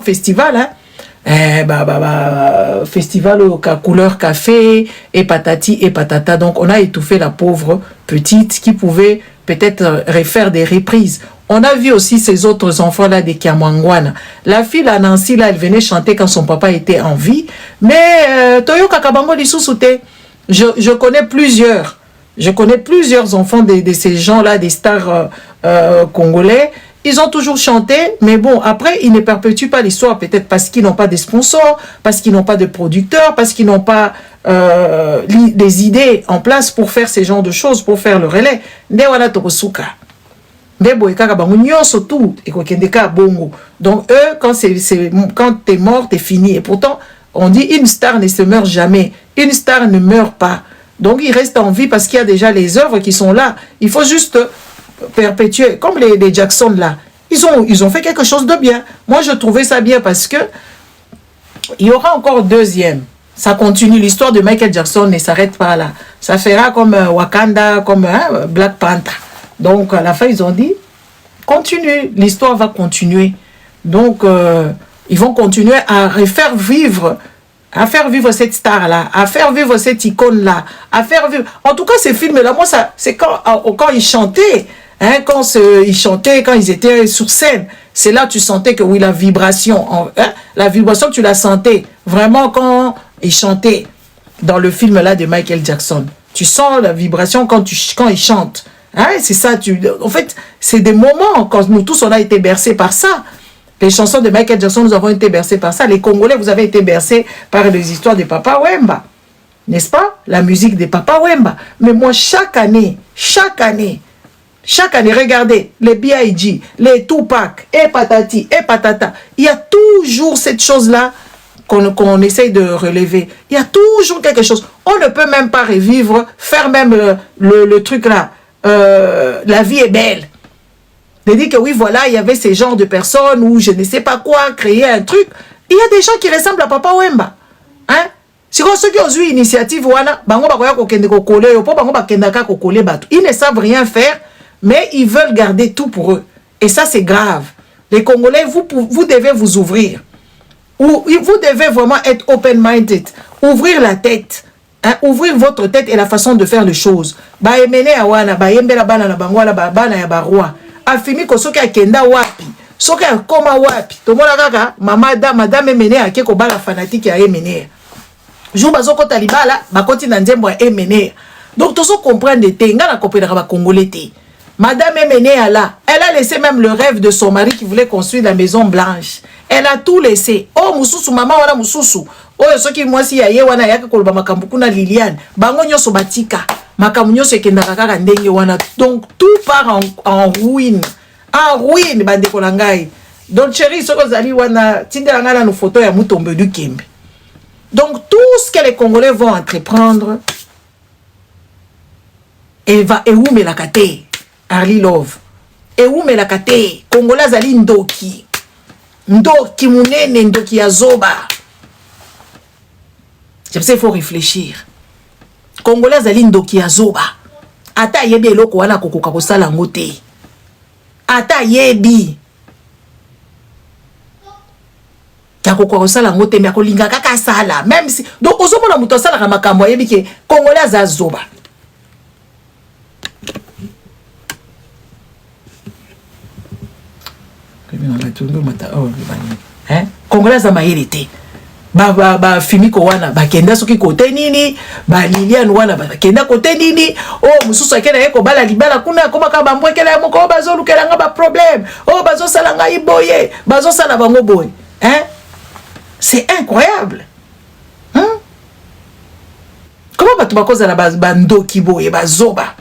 festival, hein. Festival au couleur café et patati et patata. Donc on a étouffé la pauvre petite qui pouvait peut-être refaire des reprises. On a vu aussi ces autres enfants là des Kiamangwana. La fille là, Nancy là, elle venait chanter quand son papa était en vie. Mais Toyo Kakabango Lissousouté, je connais plusieurs. Je connais plusieurs enfants de ces gens-là, des stars congolais. Ils ont toujours chanté, mais bon, après, ils ne perpétuent pas l'histoire, peut-être parce qu'ils n'ont pas de sponsors, parce qu'ils n'ont pas de producteurs, parce qu'ils n'ont pas des idées en place pour faire ces genres de choses, pour faire le relais. Donc, eux, quand t'es mort, t'es fini. Et pourtant, on dit une star ne se meurt jamais. Une star ne meurt pas. Donc, ils restent en vie parce qu'il y a déjà les œuvres qui sont là. Il faut juste perpétuer, comme les Jackson là, ils ont fait quelque chose de bien. Moi je trouvais ça bien parce que il y aura encore deuxième, ça continue, l'histoire de Michael Jackson ne s'arrête pas là, ça fera comme Wakanda, comme Black Panther. Donc à la fin ils ont dit continue, l'histoire va continuer. Donc ils vont continuer à refaire vivre, à faire vivre cette star-là, à faire vivre cette icône-là, à faire vivre... En tout cas, ces films-là, moi, c'est quand ils chantaient, hein, quand ils chantaient, quand ils étaient sur scène, c'est là que tu sentais que oui, la vibration, tu la sentais vraiment quand ils chantaient dans le film-là de Michael Jackson. Tu sens la vibration quand ils chantent. Hein, c'est ça, en fait, c'est des moments, quand nous tous, on a été bercés par ça. Les chansons de Michael Jackson, nous avons été bercés par ça. Les Congolais, vous avez été bercés par les histoires de Papa Wemba. N'est-ce pas? La musique de Papa Wemba. Mais moi, chaque année, regardez, les B.I.G., les Tupac, et patati, et patata. Il y a toujours cette chose-là qu'on essaye de relever. Il y a toujours quelque chose. On ne peut même pas revivre, faire même le truc là. La vie est belle. De dire que oui, voilà, il y avait ces genres de personnes ou je ne sais pas quoi, créer un truc. Il y a des gens qui ressemblent à Papa Wemba. Hein? Si ceux qui ont eu l'initiative, ils ne savent rien faire, mais ils veulent garder tout pour eux. Et ça, c'est grave. Les Congolais, vous devez vous ouvrir. Vous devez vraiment être open-minded. Ouvrir la tête. Hein? Ouvrir votre tête et la façon de faire les choses. Afimi ko soki akenda wapi soki akoma wapi tomona kaka madame emene ake ko bala fanatique ya emene jour bazoko talibala bakoti na nzembo ya emene. Donc tozo comprendre te ngana kopelaka ba congolais te. Madame emene là, elle a laissé même le rêve de son mari qui voulait construire la maison blanche. Elle a tout laissé. Oh mususu mama wana mususu oyo soki mwasi ya ye wana yaka koloba makambu kuna Liliane bango nyoso batika. Donc tout part en ruine. En ruine, bandeko langai. Donc chérie, ce que vous allez wana tindelanga na photo ya Mutombe du Kembe. Donc tout ce que les Congolais vont entreprendre et où me la kate Arlie Love. Et où me la kate Congolais zali ndoki. Ndoki munene ndoki ya zoba. Je sais, il faut réfléchir. Congolais zali ndoki ya zoba. Ata yebi eloko wana kokoka kosala ngote. Ata yebi. Ta kokoka kosala ngote mais akolinga kaka sala même si donc ozomona muto sala ka makambo yebi ke Congolais za zoba. Hein? Congolais za mahérité. Fimiko wana bakenda soki kote nini ba Liliane wana bakenda kote nini oh mususu akena yeko bala libala kuna koma ka bambwe kela ya moko bazo lukela nga ba problème oh bazo sala nga iboye bazo sala bango boye hein. C'est incroyable. Hein? Comment batu bakoza la bando kiboye bazoba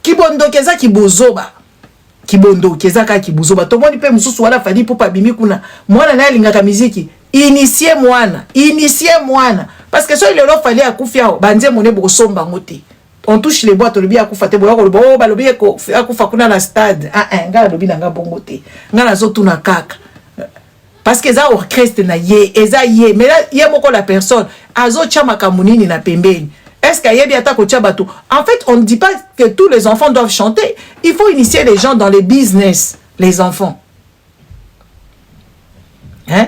kibondo keza kibozoba kibondo keza ka kibozoba to moni pe mususu wana fadi popa bimi kuna mwana na lingaka muziki. Initier moine. Parce que ça, il leur fallait à Koufia, bandé mon ebo somba ngote. On touche les boîtes, le bien à Koufate, oh, balobi à Koufa kuna la stade. Nga lobi nanga bongote. Nga la zotu na kaka. Parce que ça, orchestre na ye, eza ye. Mais là, y a moko la personne. Azo chama kamunini na pembeni. Est-ce qu'il y a bien ta kochabatou? En fait, on ne dit pas que tous les enfants doivent chanter. Il faut initier les gens dans les business, les enfants. Hein?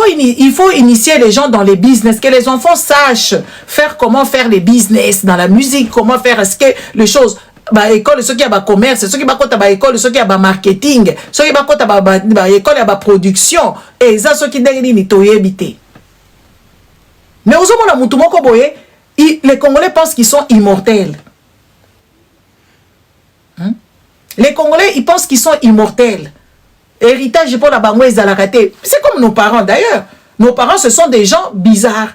il faut initier les gens dans les business, que les enfants sachent faire comment faire les business dans la musique, comment faire ce que les choses. Bah école ceux qui a ba commerce, ceux qui ba kota ba école, ceux qui a ba marketing, ceux qui ba kota ba école ya ba production et ça ceux qui ndenge ni toyebité. Mais aux hommes la mutu moko boye, les Congolais pensent qu'ils sont immortels. Les Congolais, ils pensent qu'ils sont immortels. Héritage pour la bango ezalakate. C'est comme nos parents d'ailleurs. Nos parents, ce sont des gens bizarres.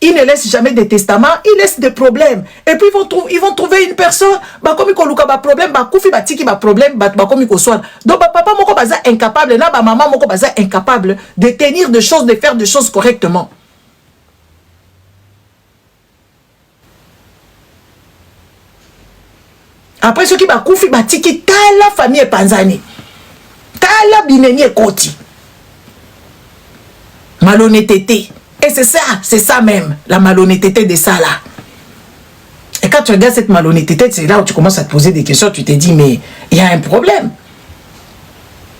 Ils ne laissent jamais des testaments, ils laissent des problèmes. Et puis ils vont trouver une personne, bah comme ils ont problème, bah koufi bah tiki bah problème, bah comme ils soignent. Donc bah papa moko baza incapable, na bah maman moko baza incapable de tenir des choses, de faire des choses correctement. Après ceux qui bah koufi bah tiki tala famille panzani. Tala bineni koti. Malhonnêteté. Et c'est ça même, la malhonnêteté de ça là. Et quand tu regardes cette malhonnêteté, c'est là où tu commences à te poser des questions, tu te dis, mais il y a un problème.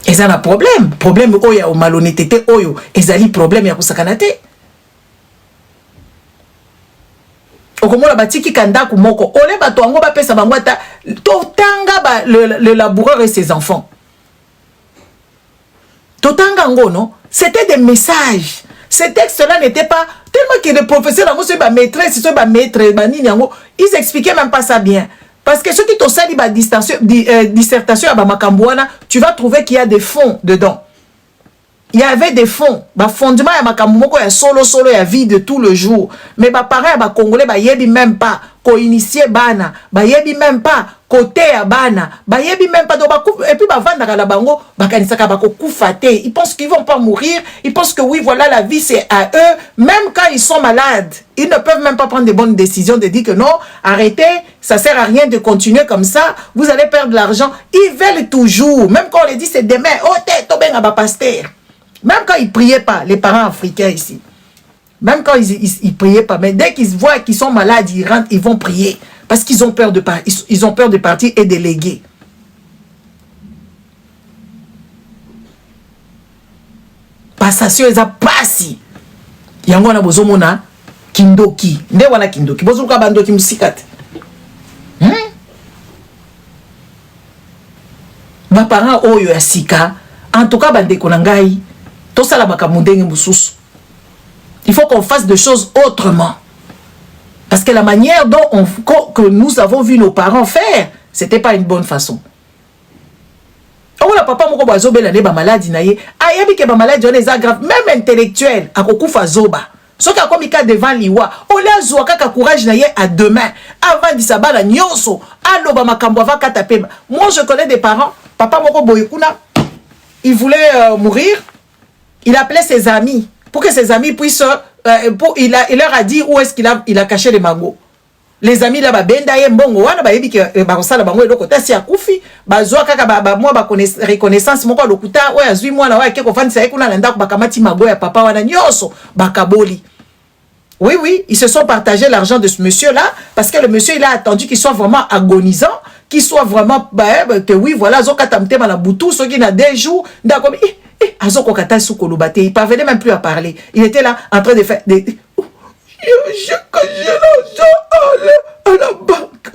Et ça a un problème. Problème, oh, il y a malhonnêteté, oh, il y a un problème, il y a un sakanate. Okomola batiki kanda kumoko, ole bato ango ba pesa bangwata, totanga le laboureur et ses enfants. Totanga ango, non? C'était des messages. Ces textes-là n'étaient pas... Tellement que les professeurs, ils expliquaient même pas ça bien. Parce que ceux qui t'ont sali dissertation à Makambuana, tu vas trouver qu'il y a des fonds dedans. Il y avait des fonds. Fondement à Makambuana, il y a solo, il y a vie de tout le jour. Mais pareil, Congolais, il n'y a même pas qu'on initie Bana. Il n'y a même pas côté à Bana. Il n'y a même pas. Et puis, ils pensent qu'ils ne vont pas mourir. Ils pensent que oui, voilà, la vie, c'est à eux. Même quand ils sont malades, ils ne peuvent même pas prendre de bonnes décisions de dire que non, arrêtez, ça ne sert à rien de continuer comme ça. Vous allez perdre de l'argent. Ils veulent toujours. Même quand on les dit, c'est demain. Oh, t'es tombé à pasteur. Même quand ils ne priaient pas, les parents africains ici. Même quand ils ne priaient pas. Mais dès qu'ils voient qu'ils sont malades, ils rentrent, ils vont prier. Parce qu'ils ont peur de partir. Ils ont peur de partir et de léguer. Passation, ils ont passé. Yango na bozomona kindoki. Nde wana kindoki. Bozuka bandoki musikate. Ba parents oyo ya sika. En tout cas, bandeko na ngai. Tout ça, il faut qu'on fasse des choses autrement. Parce que la manière dont que nous avons vu nos parents faire, ce n'était pas une bonne façon. Oh, la papa moko bazobe la ba maladie na ye. Ayabi ke ba maladie on est grave, même intellectuel, akokufa zoba. Soki akomika devant liwa, ola zwa kaka courage na ye à demain. Avant di sabala nyonso, aloba makambo ava katapema. Moi je connais des parents, papa moko boyekuna, il voulait mourir. Il appelait ses amis pour que ses amis puissent... il leur a dit où est-ce qu'il a caché les mangots. Les amis là, benda ye mbongo wana ba yebi ke ba kosala bango eloko si akufi ba zwa kaka ba moi ba reconnaissance moko lokuta oya zwi mwana wa ke ko fandisa ye kuna landa ko bakamati mago ya papa wana nyoso bakaboli. Oui, oui, ils se sont partagés l'argent de ce monsieur-là parce que le monsieur, il a attendu qu'il soit vraiment agonisant, qu'il soit vraiment... que oui, voilà, zokatamte malabutu, ceux qui n'a des jours, d'accord, il parvenait même plus à parler. Il était là en train de faire des... J'ai caché l'argent à la banque.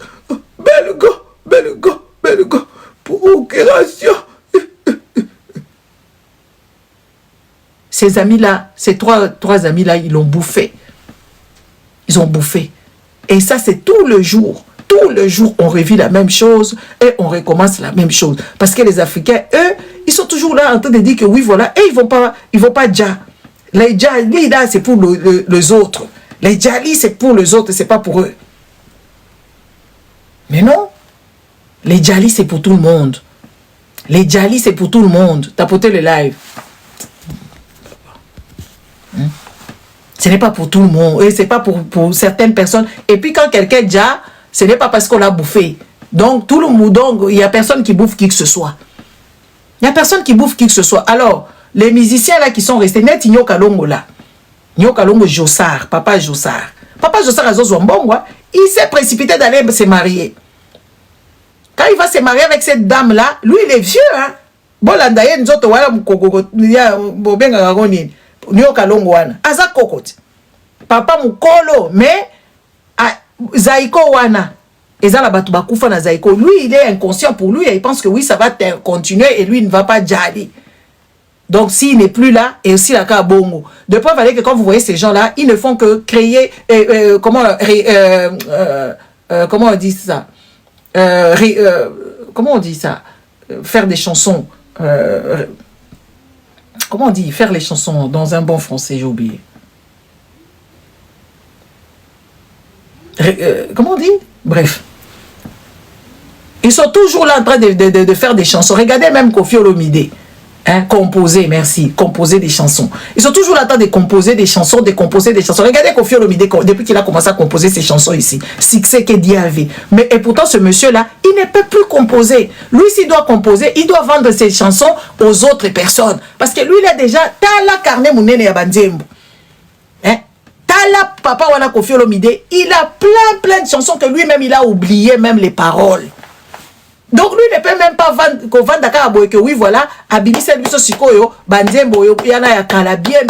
Belgo, pour opération. Ces amis-là, ces trois amis-là, ils l'ont bouffé. Ils ont bouffé. Et ça, c'est tout le jour. Tout le jour, on revit la même chose et on recommence la même chose. Parce que les Africains, eux, ils sont toujours là en train de dire que oui, voilà, et ils vont pas déjà. Les djali, là, c'est pour les autres. Les djali, c'est pour les autres, c'est pas pour eux. Mais non. Les djali, c'est pour tout le monde. Les djali, c'est pour tout le monde. Tapotez le live. Ce n'est pas pour tout le monde. Et ce n'est pas pour certaines personnes. Et puis quand quelqu'un déjà, ce n'est pas parce qu'on l'a bouffé. Donc tout le monde, donc il n'y a personne qui bouffe qui que ce soit. Il n'y a personne qui bouffe qui que ce soit. Alors, les musiciens là qui sont restés, net Nyoka Longo là. Nyoka Longo Jossard, Papa Jossard. Papa Jossard a Zozombongo, il s'est précipité d'aller se marier. Quand il va se marier avec cette dame là, lui il est vieux, hein. Bon, là, d'ailleurs, nous autres, voilà, nyoka longo wana aza kokoti papa mukolo mais zaiko wana ezala batu bakufa na zaiko lui il est inconscient pour lui et il pense que oui ça va continuer et lui il ne va pas jali. Donc s'il n'est plus là et aussi la cas bongo de preuve avec que quand vous voyez ces gens là ils ne font que créer comment on dit ça comment on dit ça faire des chansons comment on dit faire les chansons dans un bon français j'ai oublié comment on dit bref ils sont toujours là en train de faire des chansons. Regardez même Koffi Olomide hein, composer, merci, composer des chansons. Ils sont toujours là en train de composer des chansons, de composer des chansons. Regardez Koffi Olomide depuis qu'il a commencé à composer ses chansons ici. Succès que Dieu avait. Mais et pourtant ce monsieur-là, il ne peut plus composer. Lui, s'il doit composer, il doit vendre ses chansons aux autres personnes. Parce que lui, il a déjà Tala Carnet Mounene Yabandiembo. Hein? Tala Papa Wana Koffi Olomide, il a plein de chansons que lui-même, il a oublié même les paroles. Donc lui ne peut même pas vendre Dakar que oui voilà abimisa biso sikoyo banzembo yo yana ya kala bien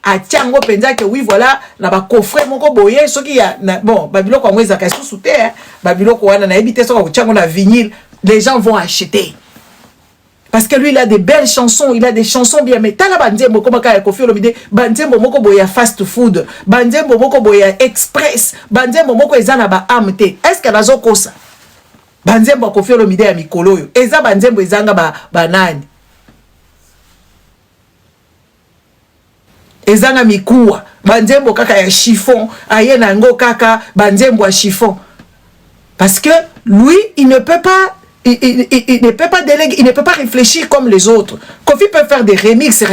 a tiango penza que oui voilà na ba coffret moko boye soki ya bon babilo kwa mweza ka sous terre babilo ko wana na ebité so ko tiango na vinyle les gens vont acheter parce que lui il a des belles chansons il a des chansons bien mais tala banzembo comme ka Koffi Olomide banzembo moko boye fast food banzembo moko boye express banzembo moko ezana ba amte est-ce que nazo kosa banzembo Koffi Olomide ya mikolo yo eza banzembo ezanga banani ezanga mikuwa banzembo kaka ya chiffon aye nango kaka banzembo ya chiffon parce que lui il ne peut pas il ne peut pas déléguer, il ne peut pas réfléchir comme les autres. Koffi peut faire des remix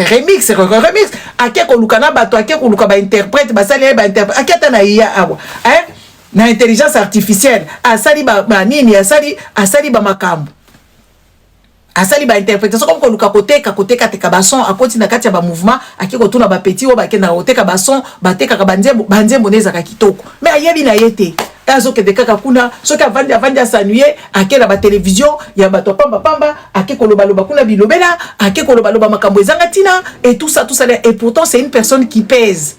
akeko lukana bato akeko lukaba interprète basali ba interprète aketa na iya awa hein na intelligence artificielle asali ba nini asali ba makambo asali ba interprétation comme koluka koteka teka bason akoti na kati ya ba mouvement akiko tuna ba petit o ba kenda koteka bason bateka ka banzembo neza ka kitoko mais ayebi na yete azo ke de kaka kuna soki avandi sanuye akela ba télévision ya bato pamba akeko loba kuna bilobela akeko loba makambo ezanga tina et tout ça et pourtant c'est une personne qui pèse.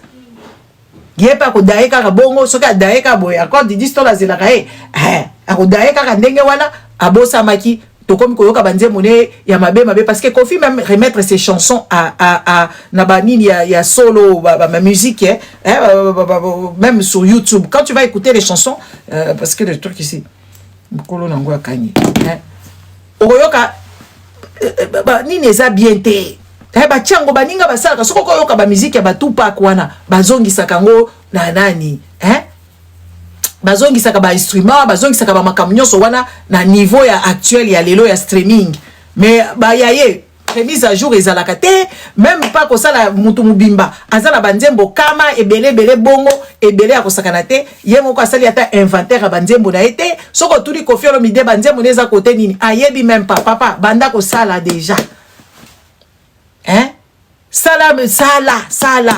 Yepa ko daeka ka bongo soka daeka boy accord di distola zela ka ako daeka ka ndenge wana abosa maki to comme koyoka banze mone ya mabe parce que Koffi même remettre ses chansons à na banini ya solo ma musique même sur YouTube quand tu vas écouter les chansons parce que le truc ici mkolo nango akani oyoka nini eza bien te bachango baninga basaka soko koyoka ba musique ya Tupac wana bazongisaka ngo na nani bazongisaka ba instrument bazongisaka ba makamnyoso wana na niveau ya actuel ya lelo ya streaming mais ba yaye remise à jour ezalaka te même pas ko sala mutu mubimba azala banzembo kama ebele bongo ebele akosakana te ye moko asali ata inventaire banzembo na été soko tuli Koffi Olomide banzembo neza côté nini ayebi même pas papa banda ko sala déjà hein sala sala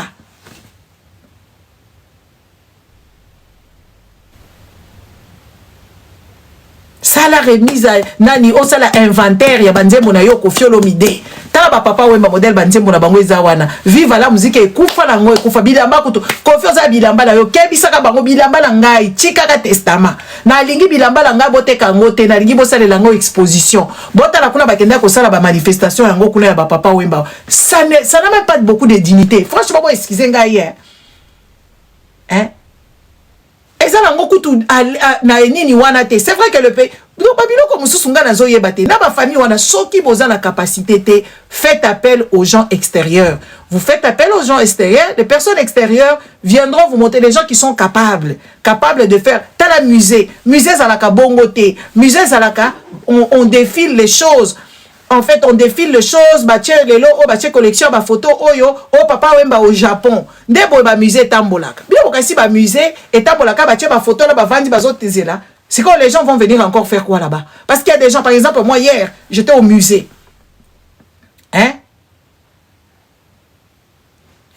remise nani o sala inventaire ya banzembo na yo Koffi Olomide tala ba papa wemba modèle banzembo na bango eza wana viva la musique ekufa na ngo ekufa bilamba kutu Koffi oza bilamba na yo kebisaka bango bilamba na ngai chikaka testament na lingi bilamba na ngai boteka ngo te na lingi bosalela ngo exposition botala kuna bakenda ko sala ba manifestation yango kuna ya ba papa wemba ça n'a même pas beaucoup de dignité franchement bon excusez ngai hein ezala kutu na nini wana te c'est vrai que le pays donc babiloko mususu nga nazo yeba te na ba famille wana soki boza na capacité te faites appel aux gens extérieurs vous faites appel aux gens extérieurs les personnes extérieures viendront vous montrer les gens qui sont capables de faire tala musée zalaka bongo te musée zalaka on défile les choses. En fait, on défile les choses, batie lelo, batie collection, ba photo, oyo, papa wemba au Japon. Ndebo ba musée tambolaka. Bien kasi ba musée et tambolaka batie ba photo là ba vandi ba zote là. C'est quand les gens vont venir encore faire quoi là-bas? Parce qu'il y a des gens, par exemple, moi hier, j'étais au musée. Hein?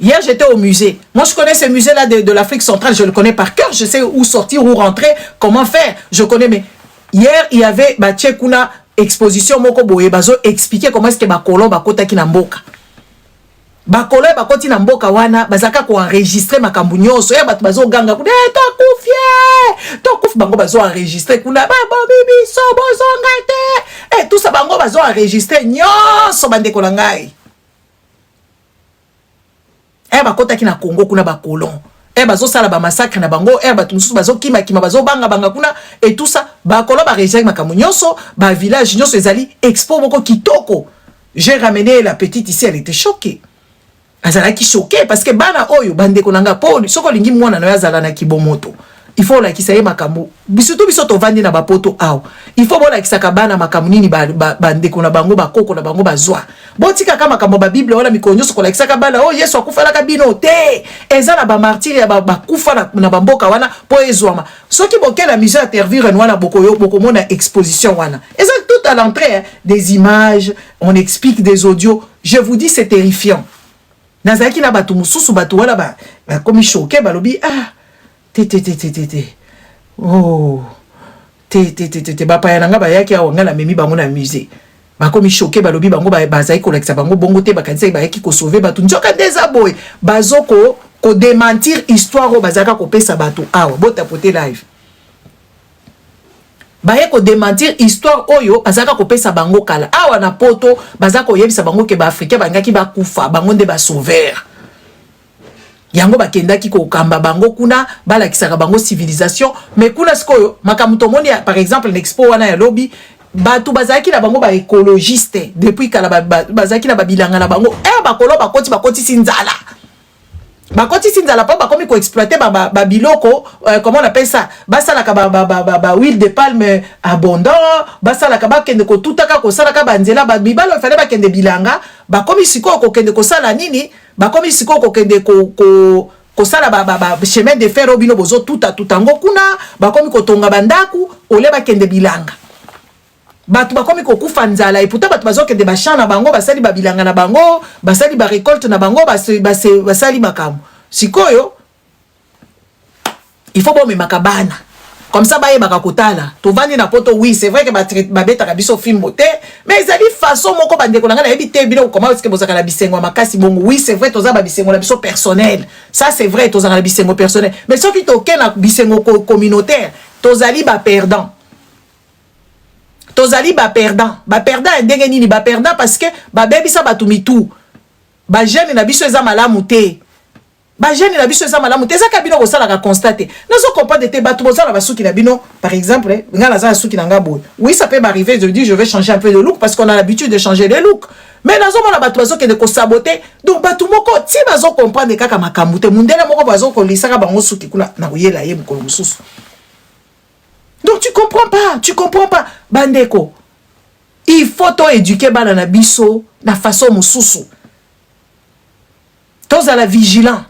Hier, j'étais au musée. Moi, je connais ce musée-là de l'Afrique centrale, je le connais par cœur, je sais où sortir, où rentrer, comment faire. Je connais, mais hier, il y avait batie kuna exposition moko boye bazo expliquer comment est-ce que ba kolomba kota ki na mboka bakolo bakoti na mboka wana bazaka ko enregistrer makambu nyonso ya bato bazo ganga kuna to kufi bango bazo enregistrer kuna ba bibi so bozo ngate tout ça bango bazo enregistrer nyonso bande ko ngai bakota ki na Congo kuna ba colon bazo sala ba massacre na bango bato mususu bazo kima bazo banga kuna et tout ça bakolo ba enregistrer makambu nyonso ba village nyonso ezali expo moko kitoko. J'ai ramené la petite ici, elle était choquée. Azala ki choqué parce que bana oyo bande konanga po soko lingi mwana na yazala na kibomoto. Il faut la kisaye makamu. Bisuto bisoto vandi na bapoto aw. Il faut bola kisaka bana makamu nini bande kona bango bakoko na bango bazwa. Botika kama kama ba Bible wala mikonyo soko la kisaka bana oh Yesu akufa la kabino te. Ezala ba martyr ya bakufa na bamboka wana po ezwama. Soki boke la musée intervire wana boko mona exposition wana. Ezala tout à l'entrée des images, on explique des audios. Je vous dis c'est terrifiant. Nazaki na batu mususu batu wala ba komi choqué balobi oh ba pa yananga ba yaki awanga la memi bango na musée ba komi choqué balobi bango ba bazai kolekisa bango bongo te bakanisa ba yaki ko sauver batu njoka deza boy bazoko ko démentir histoire o bazaka ko pesa batu awa bota pote live baye ko démentir histoire oyo bazaka ko pesa bango kala awa na poto bazaka yebisa bango ke ba africain bangaki ba kufa bango nde ba sauver yango bakendaki ko kamba bango kuna balakisaka bango civilisation mais kuna sikoyo makamuto moni par exemple l'expo wana ya lobby batu bazaki na bango ba écologiste depuis kala bazaki na babilanga na bango bakolo bakoti sinzala bakoti sinzala pa bakomi ko exploiter ba biloko comment on appelle ça basala ka ba huile de palme abondant basala ka ba kende ko tutaka ko sala ka banzela ba bibalo fallait ba kende bilanga bakomi siko ko kende ko sala nini bakomi siko ko kende ko sala ba chemin de fer obino bozo tutango kuna bakomi ko tonga bandaku ole ba kende bilanga batu bakomi ko kufa nzala et pourtant batu bazo kende ba champ na bango basali ba bilanga na bango basali ba récolte na bango basali makamu sikoyo il faut bon me makabana comme ça baye bakakotala to vandi na poto. Oui c'est vrai que ba beta ka biso film beauté mais ezali façon moko bande ko ngana ebite bino comment est-ce que bozaka na bisengo makasi bongo. Oui c'est vrai toza ba bisengo na biso personnel, ça c'est vrai toza na bisengo personnel, mais soki to kena bisengo communautaire tozali ba perdant. Tozali ba perdant ndenge nini ba perdant parce que ba bebisa batumitu ba jeune na biso eza malamu te ba jeune na biso eza malamu te eza kabino ko sala ka constater nazo comprendre te batu bozala basuki na bino par exemple ngala za suki na ngabo. Oui ça peut m'arriver, je dis je vais changer un peu de look parce qu'on a l'habitude de changer les looks, mais nazo mona batu bazo ke de ko saboter donc batu moko ti bazo comprendre kaka makambu te mundela moko bazo ko lisaka bango suki kuna na kuyela ye mukolo mususu. Donc tu comprends pas bandeko. Il faut to éduquer bana na biso na façon mususu. Toza la vigilant.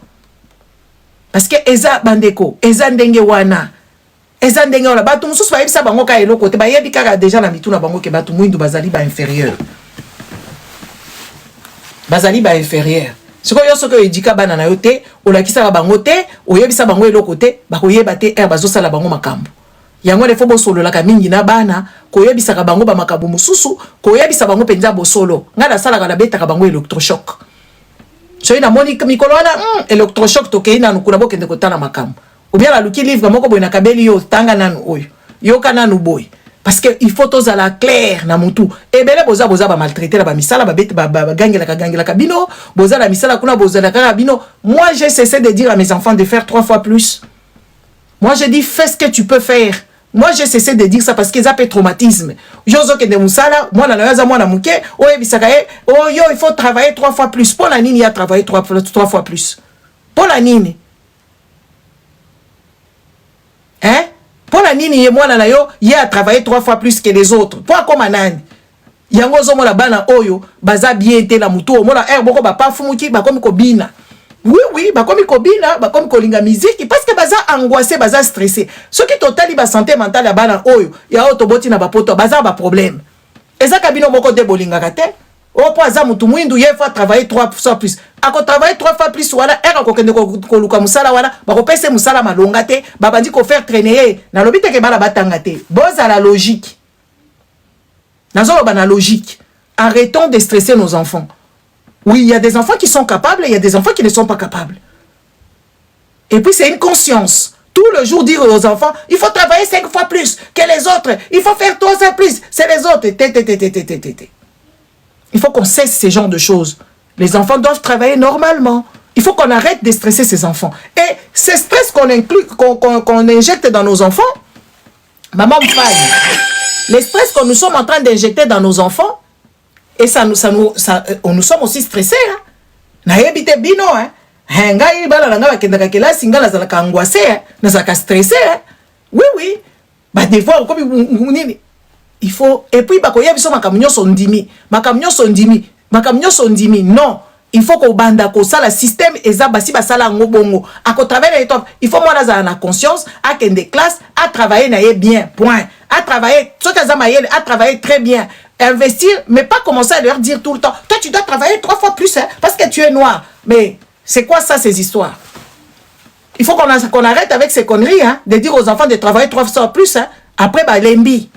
Parce que eza bandeko, eza ndenge wana. Eza ndenge wana batu mususu ba yebisa bango ka eloko te ba yebi kaka déjà na mitu na bango ke batu mwindu bazali ba inférieur. Bazali ba inférieur. Siko yo soko éduquer bana na yo te, olakisa ka bango te, oyebisa bango eloko te, ba koyeba te bazo sala bango makambo. Yango le fobo solo la kamingi na bana koyebisa ka bango ba makabu mususu koyebisa bango penza bosolo ngala sala ka beta ka bango électrochoc so ina moni mikolo wana électrochoc to keina nukuna bokende kotana makamu ou bien la luki livre moko boy na kabeli yo tanga nanu oyo yo kana nu boy parce que il faut toza la clair na mutu ebele boza ba maltraiter la ba misala ba beta ba gangela ka bino boza la misala kuna boza la ka bino. Moi j'ai cessé de dire à mes enfants de faire 3 fois plus. Moi je dis fais ce que tu peux faire. Moi j'ai cessé de dire ça parce que ça peut traumatisme. Jozo ke de musala, moi na muke, oye bisakaye, oh yo il faut travailler 3 fois plus. Pour la nini il a travaillé 3 fois plus. Pour la nini. Hein? Pour la nini moi na yo, il a travaillé 3 fois plus que les autres. Pour comme anani. Yango zo mona bana oyo, baza bien te la mutu, mona boko ba pa fumuki ba komi ko bina. Oui, bah comme kobina, bah comme kolinga musique, parce que baza angoissé, baza stressé. Ce qui totali ba santé mentale ya bana oyo, ya otoboti na ba poto, baza ba problème. Eza kabino moko de bolinga kate, o po aza mutu mwindu ye fa travailler 3 fois plus. Ako travailler 3 fois plus wala era ko kende ko luka musala wala, ba ko pese musala malonga te, ba bandi ko faire traîner na lobite ke bala batanga te. Boza la logique. Nazo ba na logique. Arrêtons de stresser nos enfants. Oui, il y a des enfants qui sont capables, il y a des enfants qui ne sont pas capables. Et puis c'est une conscience. Tout le jour dire aux enfants, il faut travailler 5 fois plus que les autres. Il faut faire 3 fois plus. C'est les autres. Il faut qu'on cesse ce genre de choses. Les enfants doivent travailler normalement. Il faut qu'on arrête de stresser ces enfants. Et ce stress qu'on injecte dans nos enfants, maman me parle. Les stress que nous sommes en train d'injecter dans nos enfants, et nous sommes aussi stressés. Hein. Oui, oui. Bah, des fois, il faut. Et puis, bah, non. Il faut qu'on banda ko ça, le système, basi basala ngobongo. À travailler il faut moi la conscience, à des classes, à travailler bien. Point. À travailler, à travailler très bien. Investir, mais pas commencer à leur dire tout le temps. Toi, tu dois travailler 3 fois plus, hein, parce que tu es noir. Mais c'est quoi ça, ces histoires? Il faut qu'on arrête avec ces conneries, hein, de dire aux enfants de travailler 3 fois plus. Hein. Après, Balembi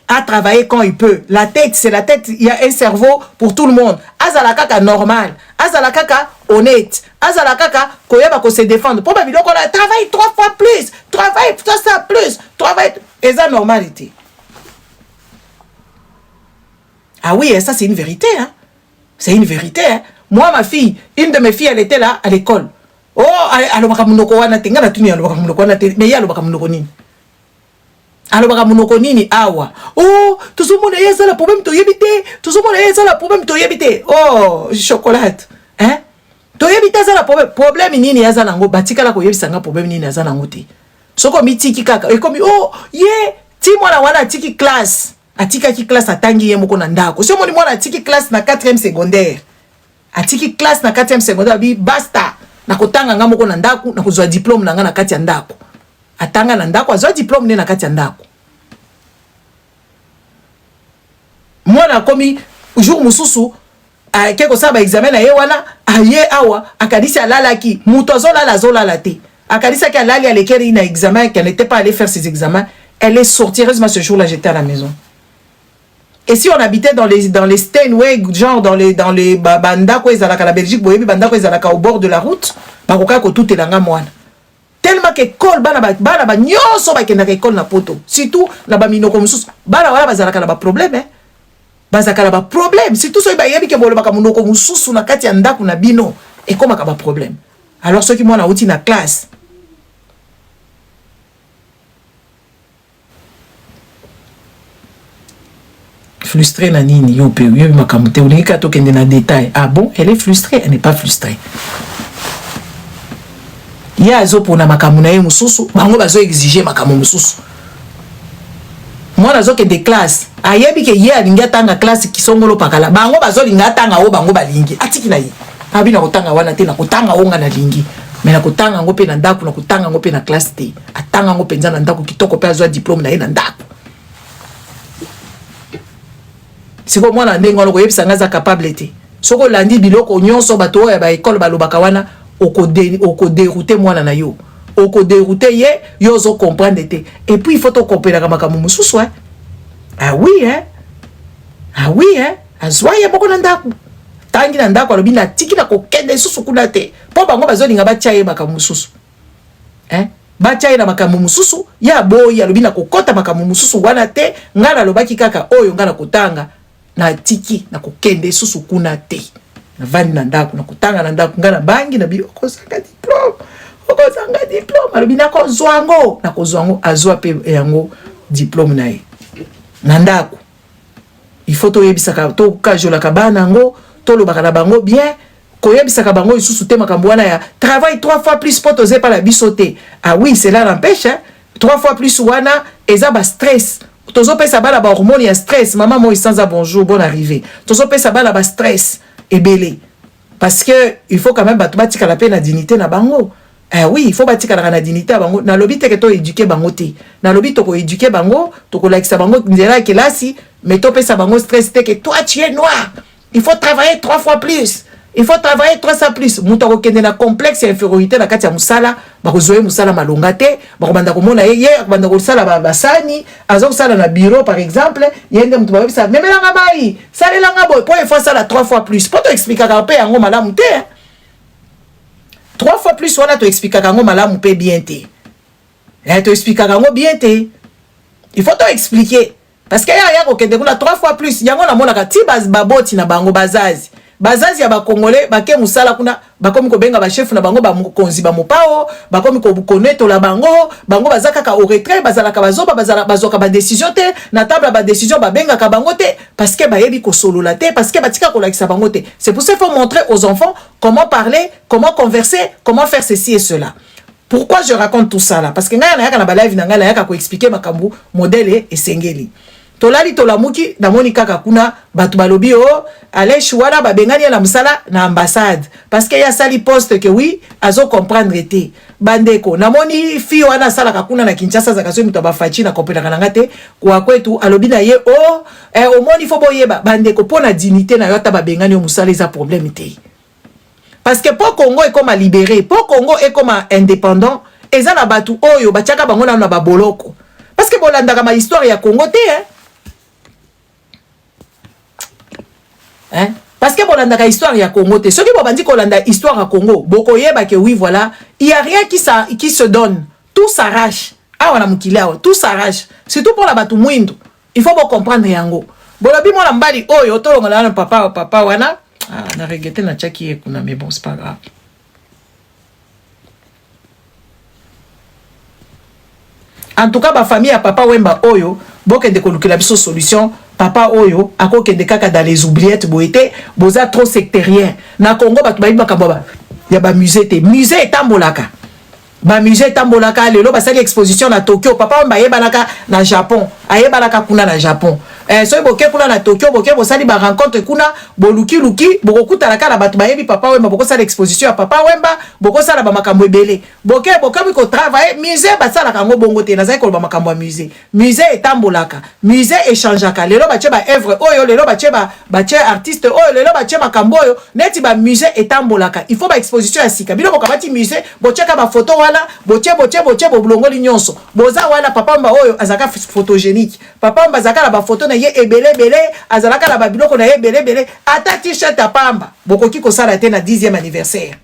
a travaillé quand il peut. La tête, c'est la tête. Il y a un cerveau pour tout le monde. Azalakaka normal. Azalakaka honnête. Azalakaka koyeba ko se défendre. Pour Babylon, on travaille 3 fois plus. Travaille ça plus. Travaille. Et ça, normalité. Ah oui, et ça, c'est une vérité. Hein? C'est une vérité. Hein? Moi, ma fille, une de mes filles, elle était là à l'école. Oh, mais il y a le alors awa oh tout le monde est là problème to yebite tout le monde est là problème to yebite oh chocolat hein to yebite ça la problème nini yaza nango batikala ko yebisa nga problème nini yaza nango te soko mitiki kaka e comme oh ye ti mwana wana tiki classe atika ki classe atangi ye moko na ndako so moni mwana tiki classe na 4e secondaire atiki classe na 4e secondaire bi basta na kotanga nga moko na ndako na kozwa diplôme na nga na kati ya ndako atanga na ndako azwa diplôme ne na kati ya ndako mwana komi jour mususu keko saba examen na ye wana aye awa akadisi alalaki muto azolala te akadisi ki alali alekeri na examen qu'elle n'était pas allée faire ses examens. Elle est sortie, heureusement ce jour-là j'étais à la maison. Et si on habitait dans les Steinway, genre dans les bandako ezalaka la Belgique, boyebi bandako ezalaka au bord de la route, bakoka ko tout elanga mwana. Tellement que école bana nyonso ba kendaka école na poto. Surtout na ba minoko mususu. Bana wala bazalaka na ba problème hein. Bazalaka na ba problème. Surtout so ba yebi ke bolo baka munoko mususu na kati ya ndaku na bino et comme ka ba problème. Alors ceux qui mwana outi na classe. Frustrée na nini yo pe yo makamute ulingi ka to kende na détail. Ah bon, elle est frustrée, elle n'est pas frustrée. Ya zo pona makamu na ye mususu bango bazo exiger makamu mususu mwana zo ke de classe ayebi ke ye alinga tanga classe kisongolo pakala bango bazo linga tanga o bango balingi atiki na ye abi na kotanga wana te na kotanga onga na lingi mais na kotanga ngo pe na ndako na kotanga ngo pe na classe te atanga ngo penza na ndako kitoko pe azwa diplôme na ye na ndako siko mwana ndengo ngo yebisa ngaza capable te soko landi biloko nyonso bato ya ba école balobaka wana oko dérouter mwana na yo oko dérouter ye yo zo comprendre te et puis il faut to comprendre makambo mususu hein ah oui azwa ye boko na ndako tangi na ndako alobi na tiki na kokende susu kuna te po bango bazolinga batia ye makambo mususu hein batia ye na makambo mususu ya boyi alobi na kokota makambo mususu wana te ngana lobaki kaka oyo ngana kotanga na tiki na kokende susu kuna te na vandi na ndako na kutanga na ndako ngana bangi na bi okosanga diplôme alobi na kozwango azwa pe yango diplôme na ye na ndako il faut to yebisaka to kajolaka bana ngo to lobaka na bango bien koyebisaka bango isusu te makambo wana ya travail 3 fois plus pour toze pas la bisoté. Ah oui, cela n'empêche hein? 3 fois plus wana eza ba stress tozo pesa bala ba hormone ya stress maman moi sans bonjour bonne arrivée tozo pesa bala ba stress et belé parce que il faut quand même batika la peine la dignité na bango. Oui, il faut batika la dignité na bango na lobi te que to éduquer bango te na lobi to ko éduquer bango to ko lakisa bango ndela kelasi mais to pesa bango stress te que toi tu es noir il faut travailler 3 fois plus il faut travailler 300 plus. Muta kokende na complexe ya infériorité na kati ya musala, ba kozoye musala malonga te, ba kobanda komona ye, banda kosala basani, azo kosala na bureau par exemple, yende mutu ba bisa même la mai, sale la ngabo, pour une fois ça la 3 fois plus. Pour te expliquer ka pe yango malamu te. 3 fois plus wana to expliquer ka yango malamu pe bien te. Et te expliquer ka yango bien te. Il faut te expliquer parce que ya kokende kuna 3 fois plus, yango na mona ka ti baboti na bango bazazi. Bazazi ya ba Congolais bake musala kuna bakomi ko benga ba chef na bango ba konzi ba mopao bakomi ko bukoneto la bango bazaka ka au retrait bazala ka bazoba bazala bazoka ba décision te na table ba décision ba benga ka bango te parce que ba yebi ko solola te parce que batika ko lakisa bango te. C'est pour ça qu'il faut montrer aux enfants comment parler, comment converser, comment faire ceci et cela. Pourquoi je raconte tout ça là? Parce que ngaya na yaka na ba live na ngaya yaka ko expliquer makambu modèle et sengeli. Tolali tolamuki na moni kaka kuna batu balobi o ale chouala ba bengani na musala na ambassade parce que ya sali poste que oui azo comprendre te bandeko na moni fi wana sala kakuna na Kinshasa za kaso mito ba fachi na kopela kananga te kwa kwetu alobi na ye o au moni fo boyeba bandeko pona dignité na yota ba bengani o musala za problème te parce que pour Congo est comme libéré pour Congo est comme indépendant eza na batu oyo batiaka bango na ba boloko parce que bolanda ma histoire ya Congo te hein? Parce que bolanda histoire ya Congo te. Ceux qui bobandi kolanda histoire à Congo, boko yeba que oui voilà, il y a rien qui se donne. Tout s'arrache. Ah wana mukile awa, tout s'arrache. Surtout pour la batu mwindo. Il faut comprendre yango. Bolobi mo mbali oyo tolonga na papa wana. Ah na regretter na tchaki ekuna mais bon c'est pas grave. En tout cas ba famille à papa Wemba oyo, boke de kolukela biso solution. Papa oyo akokende kaka dans les oubliettes boete boza trop sectérien na Congo batu bayiba kababa ya ba musée te musée etambolaka ba musée etambolaka lelo basali exposition na Tokyo papa mba yebanaka na Japon ayebanaka kuna na Japon so boke kuna na Tokyo boke bosali ba rencontre kuna boluki bokokuta la kala batu bayebi papa wemba boko sala exposition ya papa wemba boko sala ba makambo ebele boke ko travailler musée basala kango bongo te nazai ko ba makambo ya musée etambolaka musée échangeaka lelo bache ba œuvre oyo lelo bache artiste oyo lelo bache makambo oyo neti ba musée etambolaka il faut ba exposition ya sika biloko kabati musée bocheka ba photo wala boche bolongoli nyonso boza wala papa mba oyo azaka photogénique papa mba azaka ba photo na ye ebele azalaka la babiloko na ye ebele ata t-shirt apamba bokoki kosala te na 10e anniversaire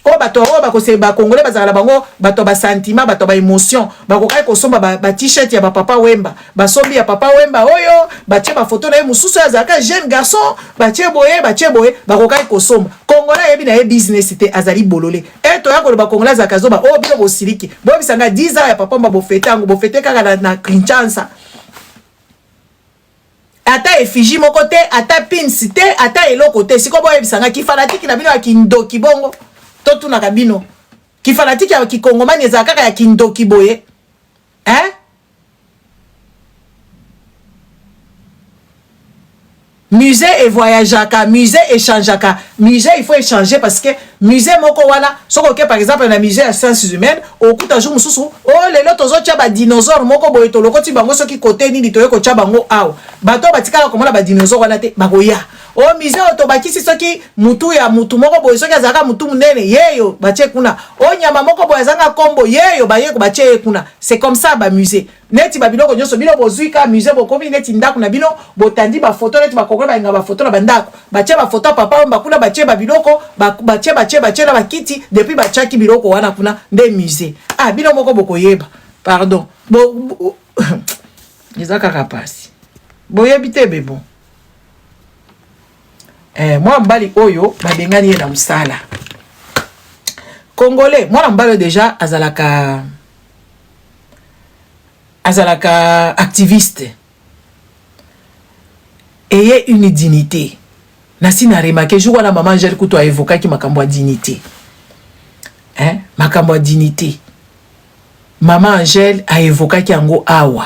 ko bato oyo bakoseba Congolais bazala bango bato ba sentiment bato ba émotion bakokai kosomba ba t-shirt ya ba papa wemba basombi ya papa wemba oyo batie ba photo na ye mususu azalaka jeune garçon batie boye bakokai kosomba Congolais yebi na ye business te azali bolole to yako ba Congolais zakazoba o bino bosiliki bo bisanga 10 ans ya papa mba bofete kaka na Kinshasa ata efiji moko te ata pins te ata eloko te siko boye bisanga kifanatiki na bino ya kindoki bongo to tuna kabino kifanatiki ya kikongomani za kaka ya kindoki boye hein musée et voyageaka musée échangeaka musée il faut échanger parce que musée moko wala soko ke par exemple na musée ya sciences humaines okuta jour mususu oh lelo tozo tia ba dinosaure moko boye to lokoti bango soki côté nini to yeko tia bango aw bato batikala komona ba dinosaure wana te bakoya oh musée to bakisi soki mutu ya mutu moko boye soki azaka mutu munene yeyo batie kuna oh nyama moko boye azanga kombo yeyo bayeko batie kuna c'est comme ça ba musée neti ba biloko nyonso bino bozuika musée bokomi neti ndako na bino botandi ba photo neti ba kokolo ba nga ba photo na bandako batie ba photo papa mba kuna batie ba biloko batie na bakiti depuis bachaki biloko wana kuna nde musée ah bino moko bokoyeba pardon ezaka kapasi boyebi te bebo moi mbali oyo babengani ye na musala Congolais moi mbali déjà azalaka activiste ayez une dignité nasi na remarqué jour wana maman Angèle Kutu a évoqué ki makambo ya dignité hein makambo ya dignité maman Angèle a évoqué ki yango awa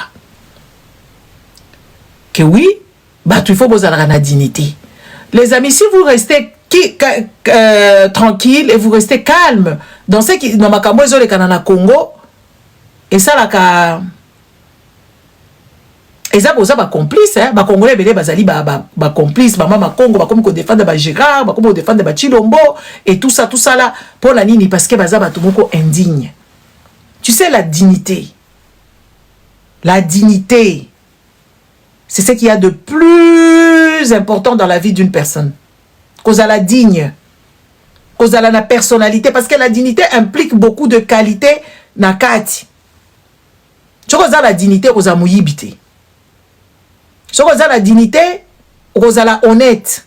que oui il faut bozala na dignité les amis si vous restez tranquille et vous restez calme dans ce qui dans makambo ezoleka na Congo et ça la ka eza boza ba complice ba congolais belé bazali ba complice ba mama Congo ba comme ko défendre ba Gérard ba comme ko défendre ba Chilombo et tout ça là pour la nini parce que baza ba tumoko indigne. Tu sais la dignité c'est ce qu'il y a de plus important dans la vie d'une personne. Cause à la digne, cause à la personnalité, parce que la dignité implique beaucoup de qualités na kati. Cause à la dignité, cause à mouyibité. Cause à la dignité, cause à la honnête.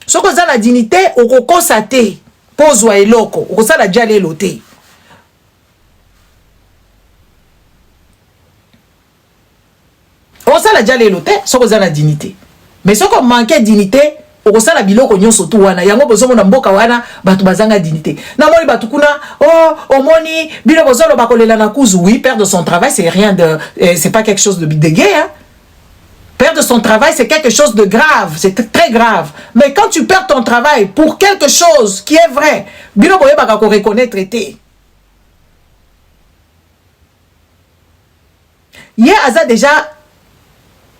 Cause à la dignité, cause constaté, pose wa eloko, cause à la diale loté. Cause à la diale loté, cause à la dignité. Mais ce qu'on manquait dignité, okosala biloko nyonso tu wana yango bozomo na mboka wana batu bazanga dignité na moni batu kuna omoni biloko bozolo bakolela na kuzu. Oui, perdre son travail c'est rien de c'est pas quelque chose de gay hein. Perdre son travail c'est quelque chose de grave, c'est très grave. Mais quand tu perds ton travail pour quelque chose qui est vrai, biloko yebaka ko reconnaître été ye aza déjà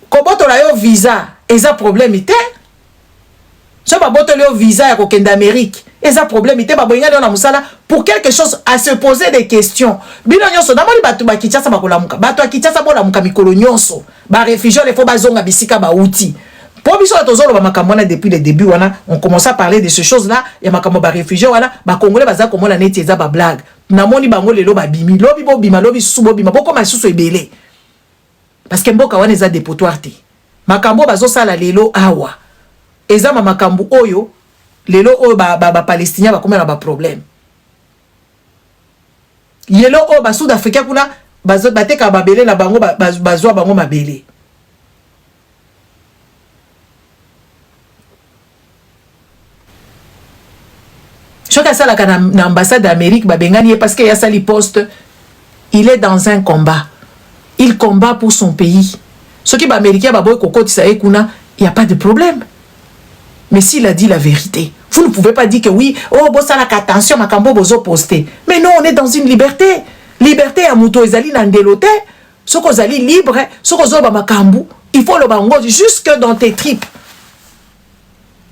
kobotola yo visa eza problème ité. Si on a un visa à l'Amérique, et ça problème, il y a pour quelque chose à se poser des questions. Bino nyonso, d'abord batu ba Kinshasa ba kolamuka, batu ba Kinshasa ba lamuka mikolo nyonso, ba réfugiés les faut bazonga bisika ba outil. Pour biso tozolo ba makamona depuis le début wana, on commence à parler de ces choses-là, ya makamo ba réfugiés wana, ba congolais baza komona neti eza ba blague. Namoni bango lelo ba bimi, lobi bo bima, lobi subo bima, boko masusu ebele. Parce que mboka wana eza dépotoir te. Makambo bazo sala lelo awa. Eza makambu oyo lelo oyo ba palestinien ba komela ba problème yelo oyo ba sud africain kuna bazo bateka babele na bango bazwa bango mabele choka sala na ambassade d'Amérique ba bengani parce que ya sali poste il est dans un combat, il combat pour son pays. Ce qui ba américain ba boy kokotisa ekuna, il y a pas de problème. Mais s'il a dit la vérité, vous ne pouvez pas dire que oui, oh, bon, ça la attention, ma cambo bozo posté. Mais non, on est dans une liberté. Liberté à Mouto Ezali Nandelote. Ce qu'on zali libre, ce qu'on zoba ma cambo, il faut le bango jusque dans tes tripes.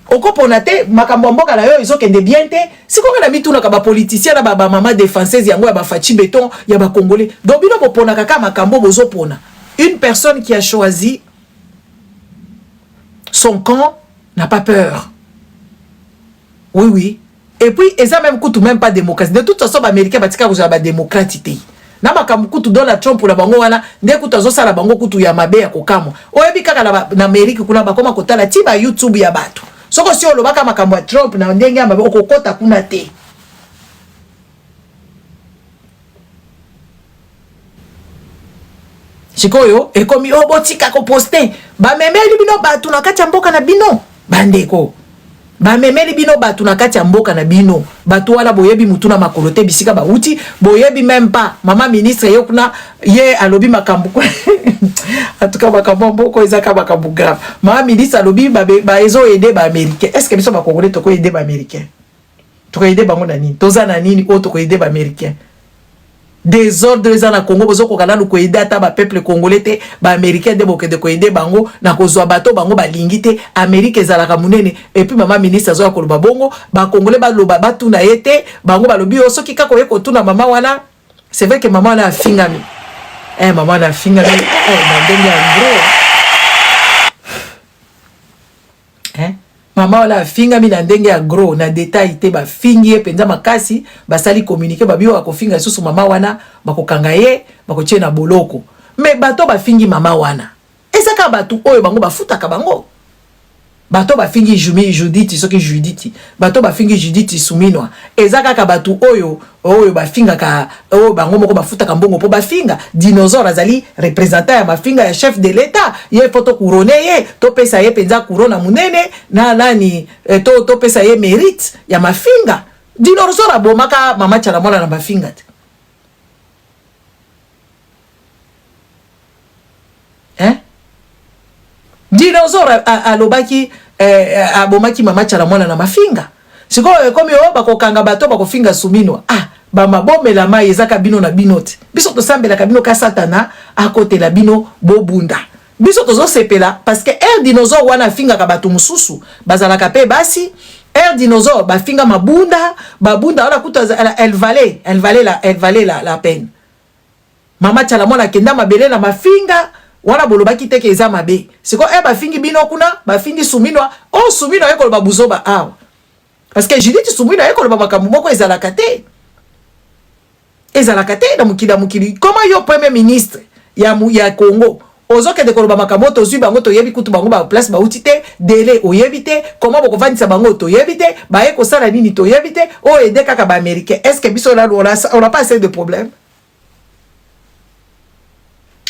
Au coponate, ma cambo mboka la yo, ils ont qu'un de bien te. Si qu'on a mis tout le kaba politicien, la baba maman défenseuse, yango ya ba fachi béton, ya ba congolais. Donc, bino popona kaka ma cambo bozo pona. Une personne qui a choisi son camp n'a pas peur. Oui, oui. Et puis, et ça même coûte même pas démocratie. De toute façon, les Américains, vous avez la démocratie. Na makamu kutu Donald Trump pour la bango wana, ne kuta zosa la bango kutu ya mabe ya kokamo. Oyebi kaka na Amerika kuna bakoma kotala tiba YouTube ya batu. Soko si olobaka makambo ya Trump na ndenge ya mabe okokota kuna te. Chikoyo, et comme yo botika ko poster, ba memeli bino batu na kati ya mboka na bino. Bandeko ba memeli bino batu na kati ya mboka na bino batu wala boyebi mutuna makolote bisika ba uti boyebi même pas mama ministre ye kuna ye alobi makambu en tout cas makambu mboko ezaka makambu grave mama ministre alobi ba ezo aider ba américain. Est-ce que biso ba congolais to ko aider ba américain to ko aider bango na nini toza na nini o to ko aider ba américain désordre za na Congo bozo ko kana lu ko aider ata ba peuple congolais te ba américain de boke de ko aider bango na ko zwa bato bango ba lingite Amérique ezalaka munene. Et puis mama ministre azo ko loba bongo ba congolais ba loba batu na yete bango ba lobi soki kako yeko tuna mama wana. C'est vrai que maman wana afingami maman wana afingami ndenge ya gros mama wana afingami na ndenge ya gros na détail te ba fingi penza makasi basali communiquer babio akofinga susu mama wana bakokanga ye bakotie na boloko. Mais bato ba fingi mama wana ezaka batu oyo bango bafutaka bango bato ba fingi Judith soki Judith bato ba fingi Judith Suminwa ezaka ka batu oyo ba finga ka oyo bango moko bafutaka mbongo po ba finga dinosaure azali représentant ya mafinga ya chef de l'état ye photo couronné ye to pesa ye penza couronne munene na nani to pesa ye mérite ya mafinga dinosaure abomaka mama chala mwana na mafinga te dinosaure alobaki abomaki mama chala mwana na mafinga. Siko komi o bakokanga bato bakofinga Suminwa ba mabomela mai ezaka bino na binote biso to sambela ka bino ka satana akote la bino bobunda biso tozo sepela parce que air dinosaure wana finga ka batu mususu bazala ka pe basi air dinosaure ba finga mabunda babunda wana kuta elle valait la peine. Mama tchala mona kenda mabele na mafinga wana boloba kiteke eza mabe siko ba fingi bino kuna ba fingi sumino o sumino yeko ba buzoba awa parce que Judith sumino yeko ba makambo moko ezala kate na mukili comment yo premier ministre ya Congo ozoke de koloba makambo to zui bango to yebi kutu bango ba place ba utite délai o yebite comment boko vandisa bango to yebite ba eko sala nini to yebite o aider kaka ba américain est-ce que biso là on n'a pas assez de problème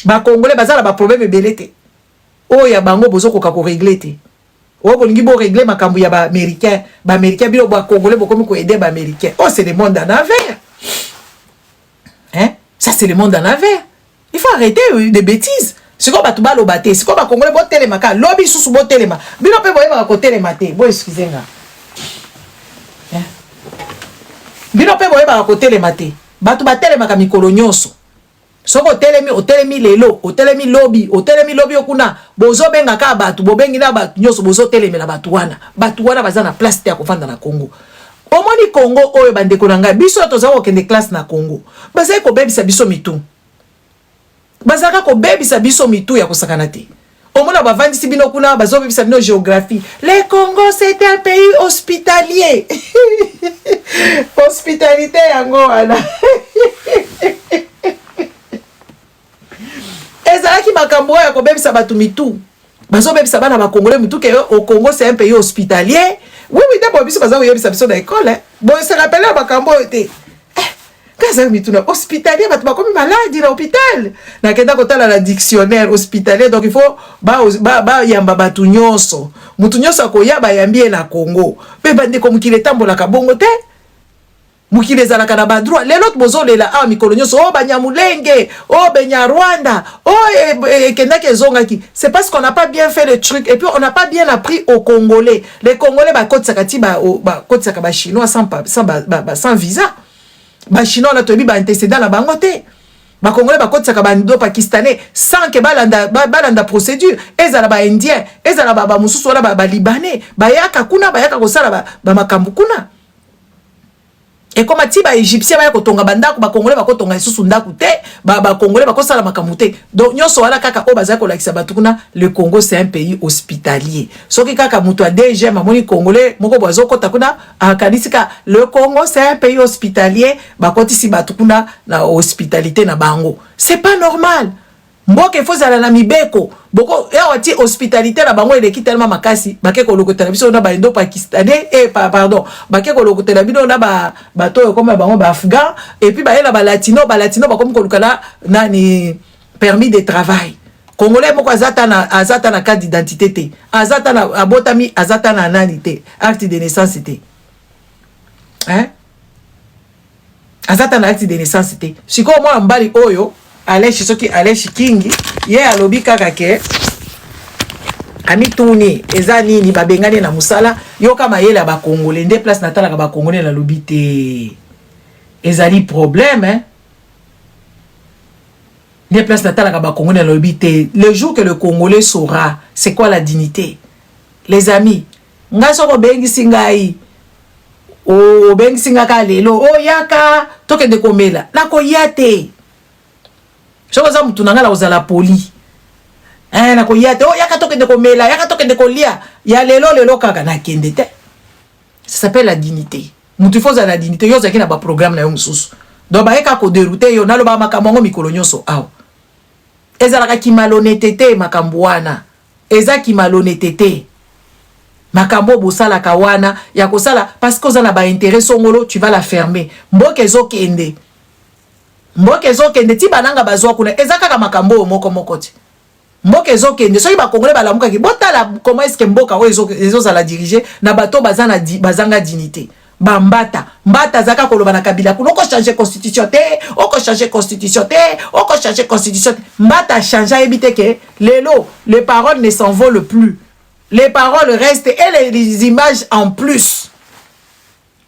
ba congolais bazala ba problème belete o ya bango bozoko ka ko régler te o bolingi bo régler makambo ya ba américain bino ba congolais bokomi ko aider ba américain oh c'est le monde en envers hein ça c'est le monde en envers il faut arrêter des bêtises c'est comme ba tuba lo baté c'est comme ba congolais bo telema ka lobby susu bo telema bino pe boye ba ko telema te bo excusez nga hein bino pe boye ba ko telema te ba tuba telema ka mikolo nyonso soko otelemi lelo otelemi lobby okuna bozo benga ka batu bobengi na batu nyoso bozo telemela batu wana baza na place te ya kofanda na Congo omoni Congo oyo bandeko na ngai biso toza ko kende classe na Congo bazai ko bebisa biso mitu bazaka ko bebisa biso mitu ya kosakana te omona bavandisi bino kuna bazo bebisa bino géographie le Congo c'est un pays hospitalier hospitalité yango wana ezalaki makambo ya ko bebisa batu mitu bazo bebisa bana ba congolais mitu ke au Congo c'est un pays hospitalier oui d'abord biso bazo yebisa biso na école bon se rappelle makambo te kaza mitu na hospitalier batu ba komi malade na hôpital na kenda ko tala la dictionnaire hospitalier donc il faut ba yamba batu nyonso mutu nyonso ko yaba yambie na Congo pe bande ko mukile tambola ka bongo te mukile zalaka na badroit lelo bozolela a mikolo nyonso o banyamulenge o benya Rwanda o kendake zongaki c'est parce qu'on n'a pas bien fait le truc et puis on n'a pas bien appris aux Congolais. Les Congolais ba kotsaka ti ba kotsaka ba chinois sans visa ba chinois na tobi ba antécédent na bango te ba Congolais ba kotsaka ba ndo pakistanais sans que balanda procédure ezala ba indien ezala ba mususu wala ba libanais ba yaka kosala ba makambu kuna. Et comme ti ba égyptien ba kotonga bandako ba congolais ba kotonga isusu ndaku te ba congolais ba kosala makambu te donc nyonso wala kaka o baza ko lakisa batukuna le Congo c'est un pays hospitalier soki kaka mutu a DG mamoni congolais moko bozo kota kuna akanisika le Congo c'est un pays hospitalier ba kotisi batukuna na hospitalité na bango c'est pas normal mboke faut zala na mibeko boko ewati hospitalité na bango eleki tellement makasi bake ko lokotela biso na ba indo pakistanais pardon bake ko lokotela bino na ba to comme bango ba afghan et puis ba yela ba latino ba comme ko lukala nani permis de travail congolais moko azata na carte d'identité te azata na abotami azata na nani te acte de naissance te hein azata na acte de naissance te siko mo mbali oyo Aleshi soki Aleshi Kingi ye alobi kaka ke amituni eza nini babengani na musala yo kama yela ba congolais nde place natala ka ba congolais na lobi te ezali problème hein nde place natala ka ba congolais na lobi te le jour que le congolais saura c'est quoi la dignité les amis nga soko bengisi ngai o bengisi ngaka lelo o yaka toke de komela na ko yate Choko za mtu nangala ozala poli. Na ko yate o yaka toke de ko mela, yaka toke de ko lia. Ya lelo kaka na kende te. Ça s'appelle la dignité. Mutu faut za la dignité yo zaki na ba programme na yo mususu. Do ba eka ko dérouter yo nalo ba makambo mikolo nyonso aw. Ezala ka ki malhonnêteté makambo wana. Eza ki malhonnêteté. Makambo bosala kawana ya ko sala parce que za na ba intérêt songolo tu vas la fermer. Mboke zo kende. Mboke zo kende ti bananga bazwa kuna ezaka ka makambo moko ti mboke zo kende so ba congolais balamuka ki botala comment est-ce que mboka o ezo za la diriger na bato bazanga dignité mbata zaka koloba na kabila kuno ko changer constitution te mbata changer ebite ke lelo les paroles ne s'envolent plus les paroles restent et les images en plus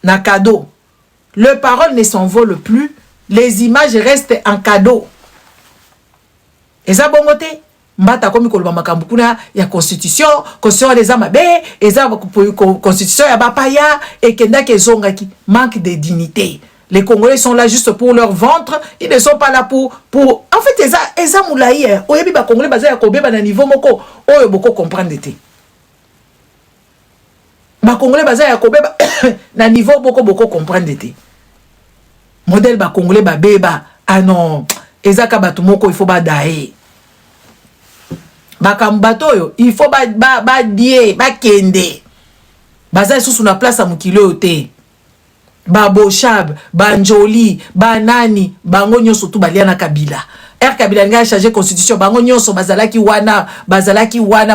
na cadeau les paroles ne s'envolent plus. Les images restent en cadeau. Et ça bongote, mbata komi koloba makambo kuna ya constitution les amabe eza constitution ya bapaya ekenda kezongaki manque de dignité. Les Congolais sont là juste pour leur ventre, ils ne sont pas là pour en fait eza moulaye oyebi ba Congolais baza ya kobeba na niveau moko oyo boko comprendre te. Ba Congolais baza ya kobeba na niveau boko comprendre te. Modèle ba Congolais ba beba ah non eza ka batu moko il faut ba dae. Bakambato yo il faut ba die ba kende. Baza sous na place à mukilo te. Ba Boshab, ba Njoli, ba Nani, bango nyonso tu balia na Kabila. Kabila nga changer constitution, bango nyonso bazalaki wana,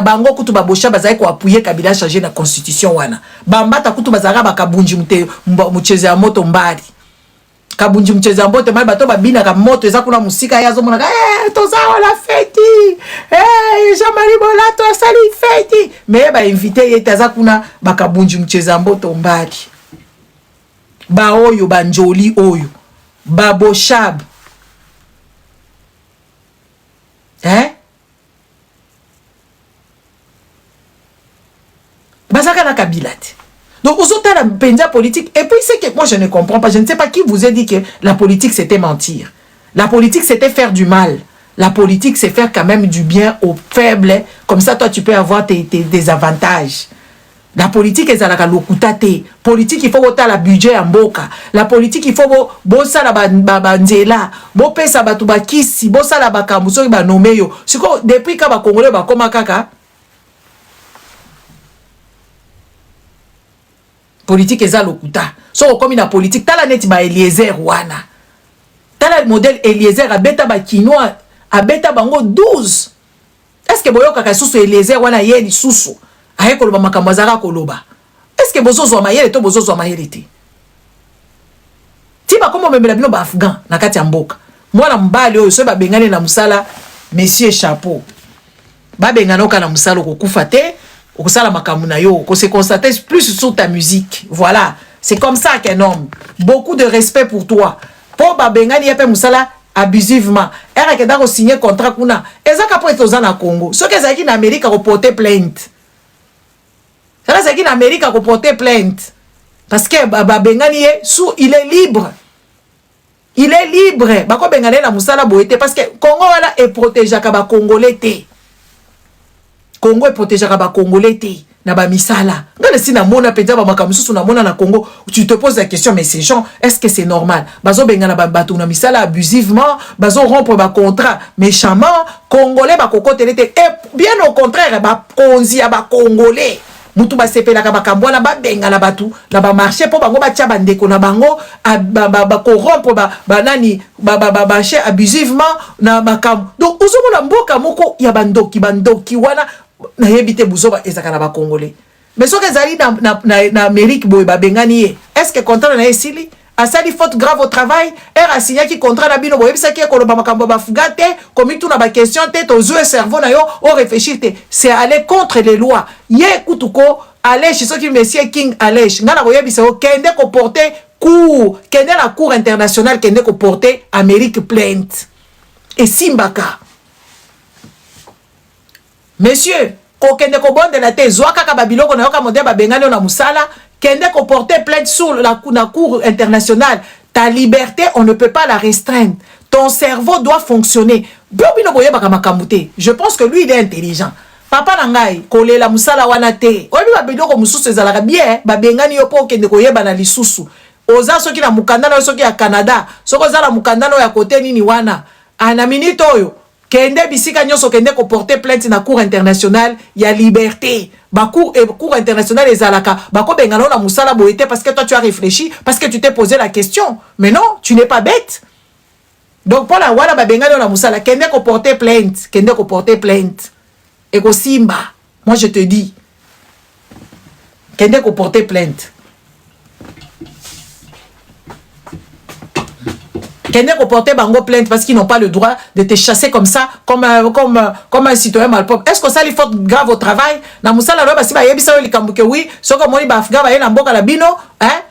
bango kutu ba Boshab bazali ko appuyer Kabila changer na constitution wana. Bambata kutu bazara bakabunji mcheze ya moto mbali. Kabunji mcheze ya moto mbali bato babina ka moto eza kuna musika yazo mona toza la feti. Jean-Marie Bolato sali feti. Mais ba invité yete za kuna bakabunji mcheze ya moto mbali. Ba oyo ba Njoli oyo ba Boshab bazaka na Kabila. Donc vous êtes la penja politique et puis c'est que moi je ne comprends pas, je ne sais pas qui vous a dit que la politique c'était mentir. La politique c'était faire du mal. La politique c'est faire quand même du bien aux faibles, comme ça toi tu peux avoir des avantages. La politique est à la lokutate. Politique il faut voter la budget en boka. La politique il faut bossa la banzela. Bo pesa batu bakisi, bossa la bakamuso ba nomé yo. Siko depuis ka ba Congolais ba koma kaka. Politique est à lokuta. So comme na politique tala neti ba Eliezer wana. Tala le modèle Eliezer a beta ba kinois a beta bango 12. Est-ce que boyo kaka susu Eliezer wana yeli susu? Aye koloba makambo azaka koloba. Est-ce que bozo zo mayele to bozo zo mayele te? Ti ba komo memela bino ba afghan na kati ya mboka. Mwana mbali oyo so ba bengane na musala monsieur chapeau. Ba bengana oka na musala ko kufa te, okusala makambo na yo, ko se constater plus sur ta musique. Voilà, c'est comme ça qu'un homme. Beaucoup de respect pour toi. Po ba bengani yepe musala abusivement. Era ke dako signer contrat kuna. Ezaka po etoza na Congo. So ke zaki na Amerika ko porter plainte. Ça c'est qu'en Amérique a porté plainte. Parce que Bengani il est libre. Il est libre. Bako Bengani na musala boete parce que Congo wala est protégé ka ba Congolais te. Congo est protégé ka ba Congolais te na ba misala. Ngale si na mona penza ba makamusu na mona na Congo, tu te poses la question mais ces gens, est-ce que c'est normal? Bazo Bengana ba batu na misala abusivement, bazo rompre ba contrat méchamment, Congolais ba kokotele te. Et bien au contraire ba konzi ba Congolais. Mutu ba sepela ka bakambo na ba benga na batu na ba marché po bango ba tia bandeko na bango ba corrompre ba nani ba marché abusivement na makam. Donc ozomo na mboka moko ya bandoki wana na yebite buzoba ezaka na ba Congolais. Mais so que zali na Amérique boy ba bengani ye. Est-ce que contrat na esili? Asali faute grave au travail, a signé qui contrat na bino boy bisa ki ko ba makambo ba fugate, comme tout na ba question te to jouer cerveau na yo, on réfléchir te. C'est aller contre les lois. Ye kutuko Alèche ceux qui monsieur King Alèche, ngana ko yebisa o kende ko porter cour, kende la cour internationale kende ko porter Amérique plainte. Et Simbaka. Monsieur, ko kende ko bonde la te zoaka ka babiloko na yoka modèle ba bengano na musala. Kende ko porter plainte sur la cour internationale. Ta liberté, on ne peut pas la restreindre. Ton cerveau doit fonctionner. Je pense que lui, il est intelligent. Papa nangai, kole la musala wana te. Oyebi ba biloko mususu ezalaka bien, ba bengani yo po kende ko yeba na lisusu. Oza soki na mukanda na soki ya Canada, soko za la mukanda na ya kote nini wana. Ana minute oyo. Kende bisika nyonso kende ko porter plainte na cour internationale ya liberté. Ba cour internationale ezalaka bako bengana na musala boete parce que toi tu as réfléchi, parce que tu t'es posé la question. Mais non, tu n'es pas bête. Donc pour la wala ba bengana na musala kende ko porter plainte, kende ko porter plainte. Et ko simba, moi je te dis kende ko porter plainte. Kende ko porter bango plainte parce qu'ils n'ont pas le droit de te chasser comme ça, comme un citoyen malpropre. Est-ce que ça lui faut grave au travail? Na musala lo basi ba yebisa yo likambuke oui, soko moni ba afga ba yena mboka la bino, hein?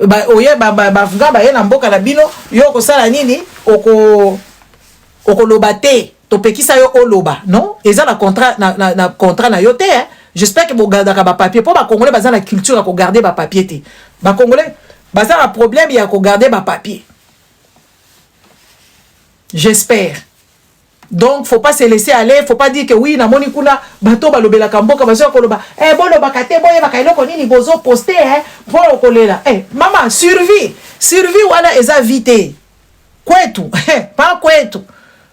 Ba oye ba afga ba yena mboka la bino, yo ko sala nini? Oko lobate. topekisa yo oloba non eza na contrat na contrat na yo te hein? J'espère que vous gardez ba papier pour ba congolais baza la culture à garder ba papier te ba congolais baza la problème ya ko garder ba papier. J'espère. Donc faut pas se laisser aller, faut pas dire que oui na moni kuna bato ba lobela kamboka bazo ko loba bolo bakate boye bakailoko nini bozo poster hein pour kolela mama survie wana eza vite kwetu pas kwetu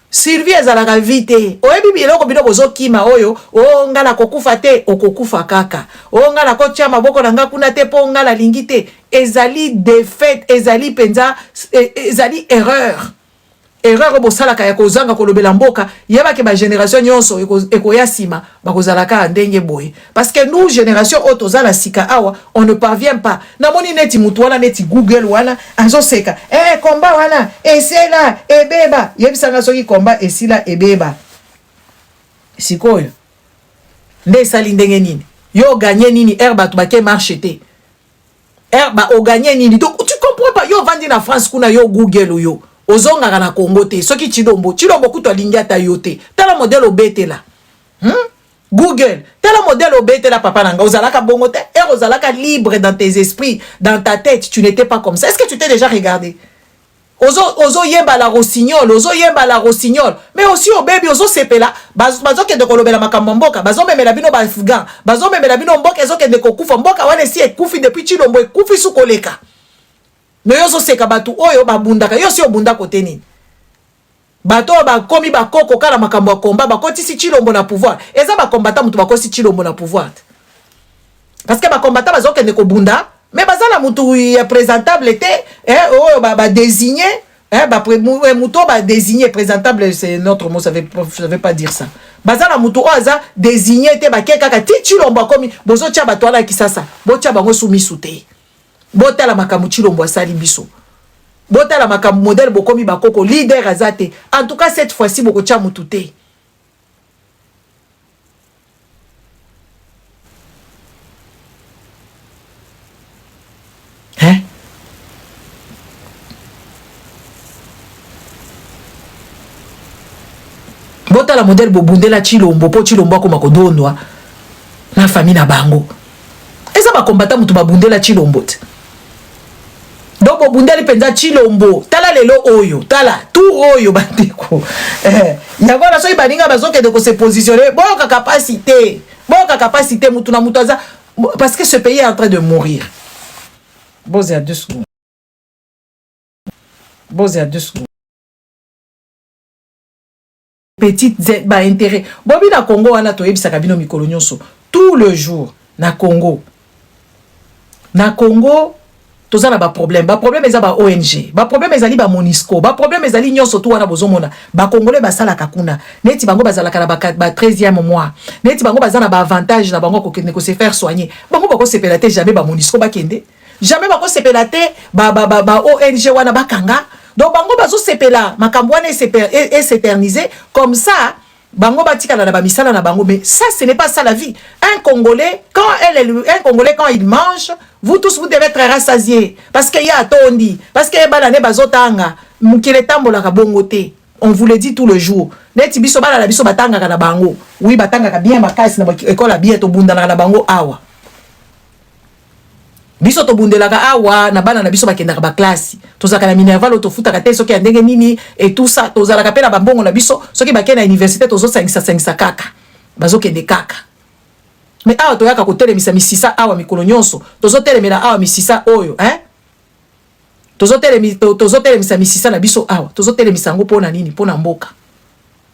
survie ezalaka vite oyebi biloko bino bozo kima oyo o ngala kokufa te okokufa kaka o ngala ko tia maboko na nga kuna te po ngala lingi te ezali défaite ezali penza ezali erreur bosalaka ya kozanga kolobela mboka yeba ke ba génération nyonso ekoya sima bakozalaka ndenge boye parce que nous génération otozala sika awa on ne parvient pas na moni neti mutu wana neti Google wana azoseka combat wana esela ebeba yebisanga soki combat esila ebeba sikoyo nde sali ndenge nini yo gagner nini herba to bake marché te herba o gagner nini donc tu comprends pas yo vandi na France kuna yo Google yo ozonga na Congo te soki chilombo kuto alingi ata yo te tala modèle obetela Google tala modèle obetela papa nanga ozalaka bongo te ozalaka libre dans tes esprits dans ta tête tu n'étais pas comme ça. Est-ce que tu t'es déjà regardé ozo yemba la rossignol mais aussi au baby ozo sepela bazo ke de kolobela makambo mboka bazo memela bino ba afghan bazo memela bino mboka ezo ke de kokufa mboka wana si ekufi depuis chilombo ekufi su koleka. Mais yo so seka batu oyo babundaka yo si obunda kote nini bato ba komi ba koko kala makambo ya komba ba koti si chilombo na pouvoir eza ba combattant mutu ba kosi chilombo na pouvoir parce que ba combattant bazo kende ko bunda mais bazala mutu ya présentable te oyo ba désigner mutu ba désigner présentable c'est notre mot ça veut pas dire ça bazala mutu oza désigner te ba keka ti chilombo komi bozo tia bato ala kisasa bo tia bango soumisu te botala makambo chilombo asali biso botala makambo modèle bokomi bakoko leader azate en tout cas cette fois-ci boko tia mutu te hein botala modèle bobundela chilombo po chilombo akoma kodondwa na famille na bango eza ba combattant mutu babundela chilombo te donc bobundeli penza chilombo tala lelo oyo tala tout oyo bandeko yango na soki baninga bazokende ko se positionner boyoka capacité mutu na mutu aza parce que ce pays est en train de mourir. Boze à 2 secondes. Petite ba intérêt bobi na Congo wana to yebisaka bino mikolo nyonso tout le jour na Congo tozala ba problème eza ba ONG ba problème ezali ba Monisco ba problème ezali nyonso to wana bozomona ba congolais basala kakuna neti bango bazalaka na ba 13e mois neti bango bazana ba avantage na bango ko se faire soigner bango bako sepela te jamais ba Monisco bakende jamais bako sepela te ba ONG wana bakanga donc bango bazo sepela makambo wana s'éterniser comme ça bango batikala na ba misala na bango mais ça ce n'est pas ça la vie. Un Congolais quand il mange vous tous vous devez être rassasiés parce qu'il y a tondi parce que banane bazotanga mukile tambola ka bongo te on vous le dit tout le jour neti biso bana na biso batanga na bango oui batanga ka bien makasi na école bien to bunda na bango awa biso to bundelaka awa na bana na biso bakendaka ba classe tozaka na minerval to futaka te soki ndenge nini et tout ça tozalaka pe na bambongo na biso soki bakena université tozo sangisa kaka bazokende kaka mais awa toyaka kotelemisa misisa awa mikolo nyonso tozotelemela awa misisa oyo tozotelemisa misisa na biso awa tozotelemisa ngo pona nini pona mboka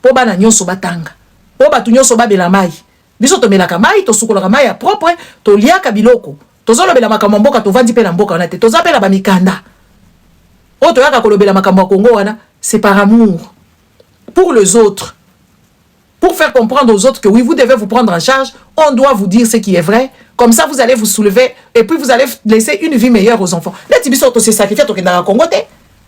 po bana nyonso batanga po batu nyonso babela mai biso tomelaka mai tosukolaka mai ya propre toliaka biloko tozolobela makambo mboka tovandi pe na mboka wana te tozapela ba mikanda o toyaka kolobela makambo ya Congo wana c'est par amour pour les autres pour faire comprendre aux autres que oui vous devez vous prendre en charge on doit vous dire ce qui est vrai comme ça vous allez vous soulever et puis vous allez laisser une vie meilleure aux enfants neti biso to se sacrifier to kenda Congo te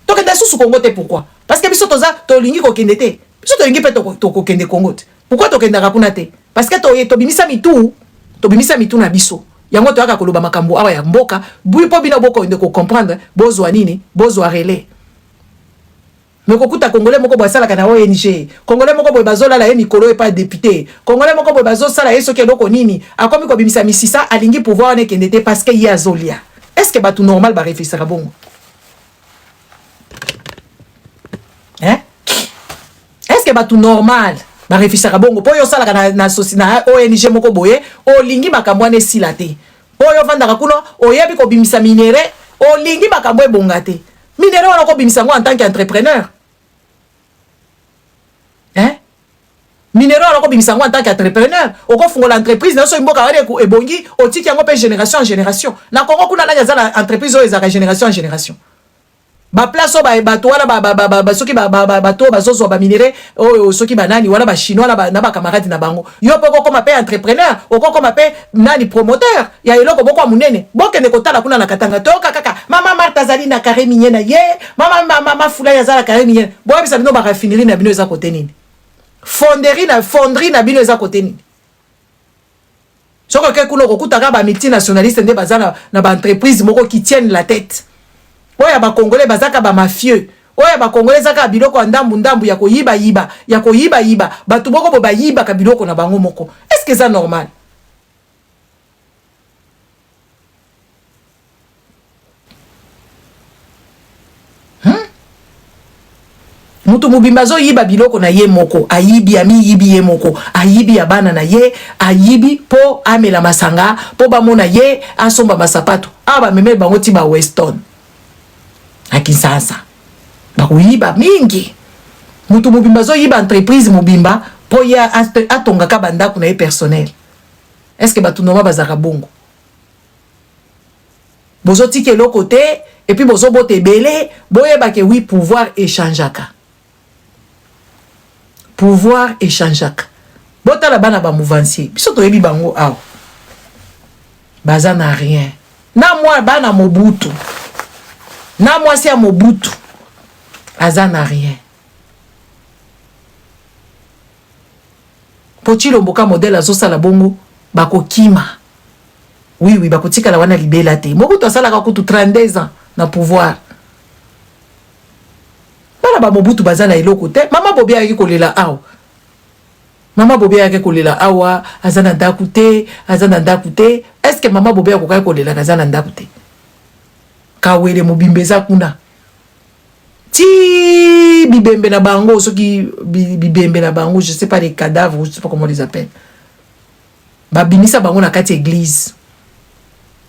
to kenda sous Congo te pourquoi parce que biso toza to lingi ko kende te biso to lingi pe to ko kende Congo te pourquoi to kenda kuna te parce que to bimisa mitu na biso yango toyaka koloba makambo awa ya mboka bui po bino boko inde ko comprendre bozwa nini bozwa relais Mais kokuta congolais moko boy sala kana ONG, congolais moko boy bazola la mikolo et pas député, congolais moko boy bazo sala yeso ke loko nini, akomi ko bimisa misisa alingi pouvoir ne kendete parce que ya zolia. Est-ce que batu normal ba réfléchir à bongo? Hein? Est-ce que batu normal ba réfléchir à bongo? Po yo sala kana na ONG moko boye, olingi makambo ne silate. Po yo vanda kuno, oyebi ko bimisa minere, olingi makambo e bongate. Minere wana ko bimisa ngo en tant qu'entrepreneur. Hein? Minero aloko bimisango en tant qu'entrepreneur. Oko fungo l'entreprise na so imboka wale ebongi otiki yango pe génération en génération. Na Congo kuna na za entreprise o ezaka génération en génération. Ba place ba bato wala ba soki bato bazozo ba minere o soki banani wala ba chinois na ba camarade na bango. Yo poko koma pe entrepreneur, oko koma pe nani promoteur. Ya eloko boko munene. Boke ne kotala kuna na katanga to kaka. Mama Martha zali na carré minyena ye. Mama Fula ya zala carré minyena. Bo bisa bino ba raffinerie na bino eza côté nini. Fonderie na bino eza côté nini. Soko ke kuno kokutaka ba multinationaliste nde bazana na ba entreprise moko qui tiennent la tête. Oya ba congolais bazaka ba mafieux. Oya ba congolais zaka biloko ndambu ya koyiba batu boko bo bayiba ka biloko na bango moko. Est-ce que c'est normal? Mutu mubimba zo yiba biloko na ye moko, ayibi ami yibi ye moko, ayibi ya bana na ye, ayibi po amela masanga, po bamona ye, asomba masapatu. Aba meme bango ti ba Weston. Akinsasa. Bako yiba mingi. Mutu mubimba zo yiba entreprise mubimba, po ya atonga ka bandako na ye personnel. Est-ce que batu noma bazaka bongo? Bozo tike lo côté, et puis bozo bote belé, boye bake oui pouvoir échangeaka. Pouvoir échangeaka. Bota la bana ba mouvancier. Biso to yebi bango aw. Baza na rien. Na moi bana Mobutu. Na moi c'est à Mobutu. Aza na rien. Poti lomboka modèle azo sala bongo bako kima. Oui, bako tika la wana libela te. Mobutu asala ka kutu 32 ans na pouvoir. Ba Mobutu bazana eloko te. Mama Bobia yaki kolela awa. Mama Bobia yaki kolela awa, azana ndaku te. Est-ce que Mama Bobia kokai kolela azana ndaku te? Kawele mobimbeza kuna. Ti bibembe na bango, soki bibembe na bango, je sais pas les cadavres, je sais pas comment on les appelle. Ba binisa bango na kati église.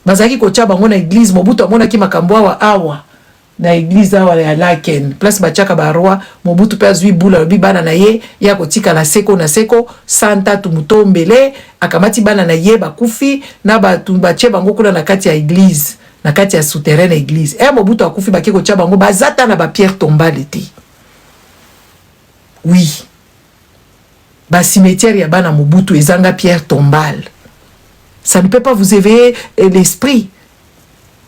Bazaki kocha bango na église, Mobutu amona ki makambo awa. Na église awa ya Laken place bachaka barwa Mobutu pe azwi bula bi bana na ye ya kotika la seko na seko santa tumutombele akamati bana na ye bakufi na batu bache bango kuna na kati ya église na kati ya souterrain ya église Mobutu akufi bake kocha bango bazata na ba pierre tombale te. Oui, ba cimetière ya bana Mobutu ezanga pierre tombale. Ça ne peut pas vous éveiller l'esprit.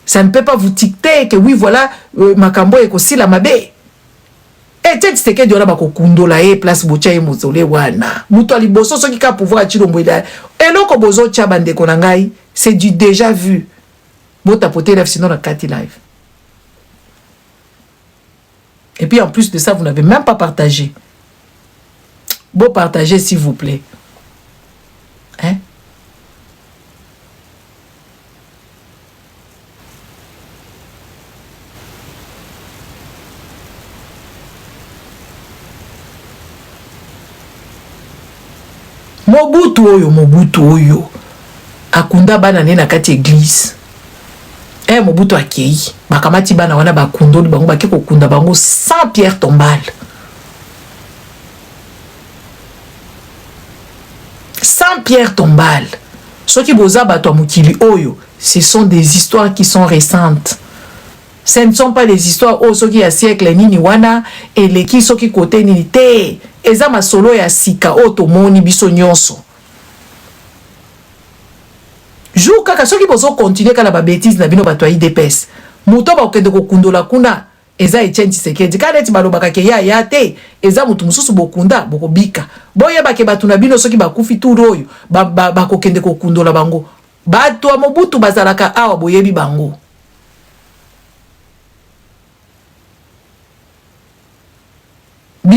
Ça ne peut pas vous dicter que oui, voilà, makambo eko sila mabe. Et tete seke diona bako kundola e place bocha e mozole wana. Muto ali boso soki ka pouvoir chilombo ila. Eloko bozo cha bande konangai, c'est du déjà vu. Bota pote live sinon na kati live. Et puis en plus de ça, vous n'avez même pas partagé. Bon, partagez s'il vous plaît. Hein? Mobutu oyo akunda bana ne na kati église. Mobutu akei bakamati bana wana bakundoli bango bake kokunda bango sans pierre tombale. Sans pierre tombale. Soki boza bato mukili oyo, ce sont des histoires qui sont récentes. Ce ne sont pas des histoires au soki ya siècle nini wana et les qui soki côté nini te. Eza masolo ya sika otomoni biso nyonso. Jou kaka soki bozo continuer kala ba bêtise na bino bato IDPS. Muto ba okende ko kundola kuna eza Etienne Tshisekedi. Kana eti balobaka ke ya te eza mutu mususu bokunda bokobika. Boyeba ke bato na bino soki bakufi turu oyo ba kokende ko kundola bango. Bato a Mobutu bazalaka awa boyebi bango.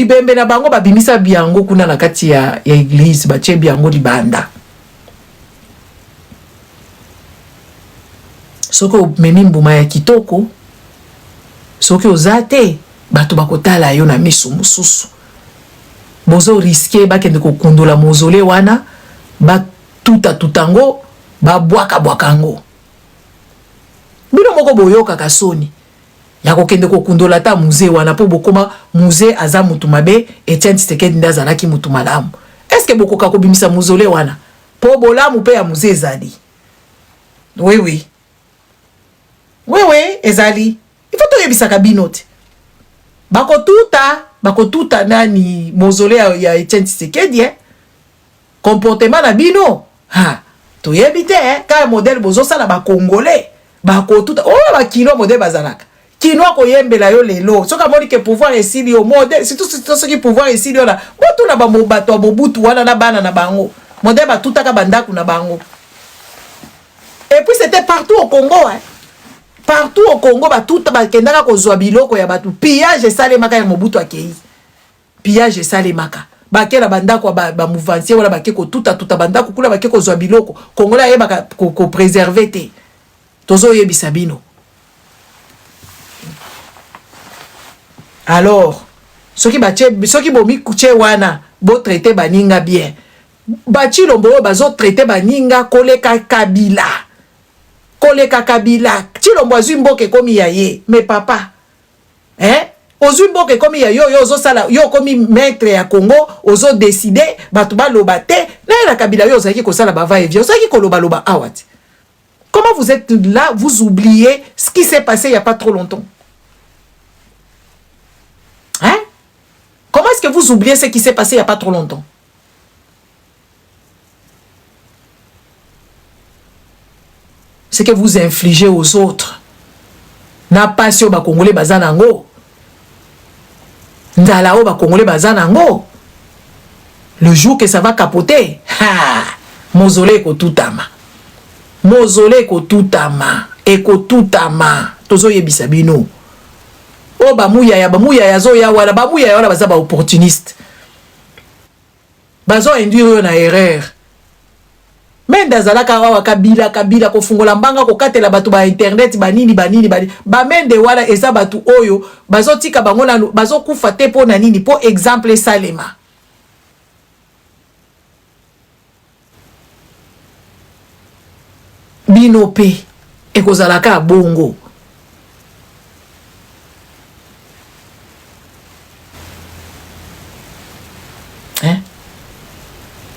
bibembe na bango babimisa biango kuna na kati ya église batie biango libanda. Soko memi mbuma ya kitoko, soki ozate bato bakotala yo na miso mususu. Bozo risquer bakende ko kundola mozole wana, ba tutango, ba bwaka ngo. Bino moko boyoka kasoni. Ya kokende ko kundola ta musée wana po bokoma musée aza mutu mabe Etienne Tshisekedi ndazalaki mutu malamu. Est-ce que bokoka ko bimisa mozole wana? Po bolamu pe ya musée ezali. Oui oui. Oui oui, ezali. Il faut to yebisa kabinote. Bakotuta nani mozole ya Etienne Tshisekedi comportement na bino. Ha, to yebite ka modèle bozo sala ba congolais. Bakotuta ba kino modèle bazalaka. Kino ko yembela yo lelo. Soka moni ke pouvoir esili au modèle, surtout ce qui pouvoir esili ona. Botu na ba mobato bobutu wana na bana na bango. Modèle batuta ka bandaku na bango. Et puis c'était partout au Congo Partout au Congo, tout bakendaka kozwa biloko ya batu. Pillage esalemaka ya Mobutu akei. Pillage esalemaka. Bakela bandako ba mouvancier wala bakeko tuta bandako kula bakeko kozwa biloko. Kongola yebaka ko préserver te. Tozo yebisa bino. Alors, soki bomi kuche wana, bo traiter baninga bien. Bachi lombo bazo traiter baninga koleka kabila. Koleka kabila. Chilombo azwi mboke komi ya ye. Mais papa. Ozwi mboke komi ya yo ozo sala. Yo komi maître ya Congo. Ozo décider. Batu ba loba te. Na la kabila yo ozaki ko sala bava evia. Ozaki ko loba awati. Comment vous êtes là? Vous oubliez ce qui s'est passé il n'y a pas trop longtemps. Comment est-ce que vous oubliez ce qui s'est passé il n'y a pas trop longtemps? C'est que vous infligez aux autres. Na passion ba Congolais bazanango. Ndalao ba Congolais bazanango. Le jour que ça va capoter, mausolée ko tutama. Mausolée ko tutama. Eko tutama. Tozo yebisa bino. O ba muya zo ya wala ba muya wala baza ba opportuniste. Bazo induire na erreur. Menda zalaka wa kabila ko fungola mbanga ko katela batu ba internet banini ba mende wala eza batu oyo bazo tika bango na bazo kufa te po na nini po exemple salema. Binope ekozalaka bongo.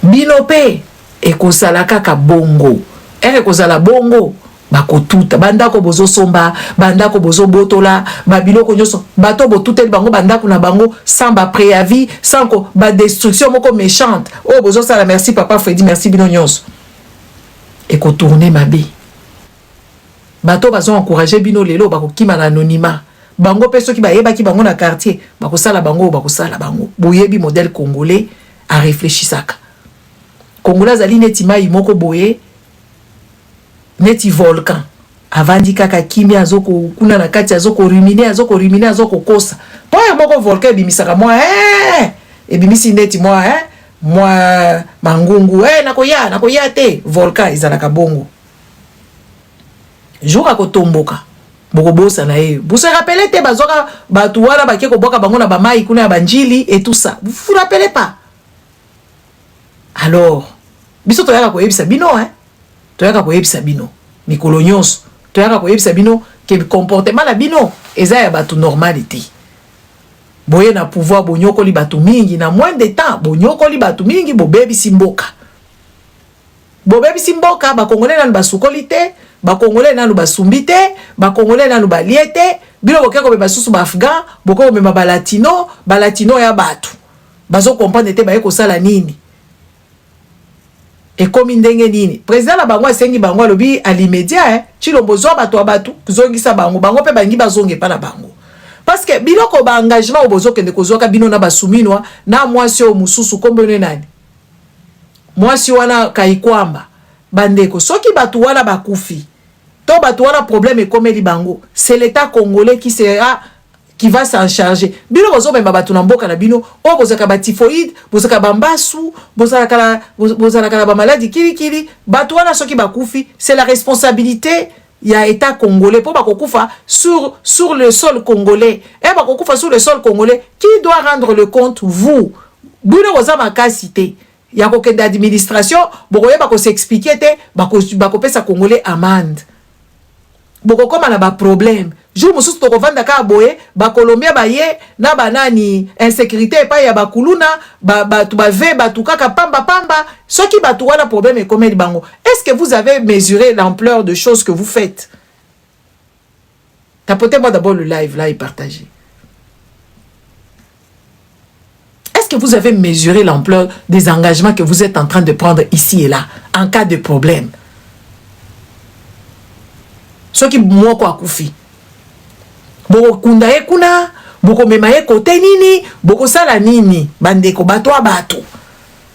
Binope ekozalaka ka bongo. Ekozala bongo bakotuta bandako bozo somba, bandako bozo botola, babiloko nyoso bato botutel bango bandako na bango sans ba préavis, sans ko ba destruction moko méchante. Oh bozo sala merci papa Freddy, merci bino nyonso. Eko tourner mabe. Bato bazo encourager bino lelo bakokima na anonymat. Bango peso ki bayeba ki bango na quartier, bakosala bango. Boyebi modèle congolais a réfléchisaka. Congolais zali neti mai moko boye neti volcan avandi kaka kimia azoko kuna na kati azoko ruminer azoko kosa poya moko volcan ebimisaka mwa ebimisi neti mwa mangungu nakoya te volcan izalaka bongo jour akotomboka bokobosa na ye vous se rappelez te bazoka batu wana bakie koboka bango na bamai kuna ya banjili et tout ça vous vous rappelez pas? Alors biso toyaka koyebisa bino toyaka koyebisa bino mikolo nyonso toyaka koyebisa bino ke comportement na bino eza ya batu normalité. Boye na pouvoir bonyokoli batu mingi na moins de temps bonyokoli batu mingi bobebisi mboka. Bobebisi mboka ba Congolais nanu basukoli te, ba Congolais nanu basumbi te, ba Congolais nanu balie te, bino bokeko be basusu ba Afghan, bokeko be ba latino ya batu. Bazo comprendre te ba yeko sala nini. Et comme ndenge nini président la bango asengi bango alobi à l'immédiat Chilombo zo batu zongisa bango pe bangi bazonge pa na bango parce que biloko ba engagement obozo kende kozoka bino na basuminwa na mwasi o mususu kombone nani mwasi wana kaikwamba bandeko soki batu wana bakufi to batu wana problème ekomeli bango c'est l'état congolais qui sera qui va s'en charger. Bino bozo même batu na mboka na bino, o bozaka ba typhoïde, bozaka ba mbasu, bozaka ba maladie kili, batu wana soki bakufi, c'est la responsabilité ya état congolais pour bakokufa sur le sol congolais. Et bakokufa sur le sol congolais, qui doit rendre le compte? Vous. Bino boza makasité. Ya koke d'administration, bokoye bako s'expliquer te, bako pesa congolais amende. Boko koma na ba problème. Jour mususu to kovanda ka boye ba Colombia ba ye na banani insécurité pa ya ba kuluna ba tu ba ve ba tu kaka pamba ce qui ba tu wana problème et comme bango. Est-ce que vous avez mesuré l'ampleur de choses que vous faites? Tapotez-moi d'abord le live là et partagez. Est-ce que vous avez mesuré l'ampleur des engagements que vous êtes en train de prendre ici et là en cas de problème? Ce qui mwoko akufi. Boko kundaye kuna, boko memaye kote nini, boko sala nini, bandeko bato abato.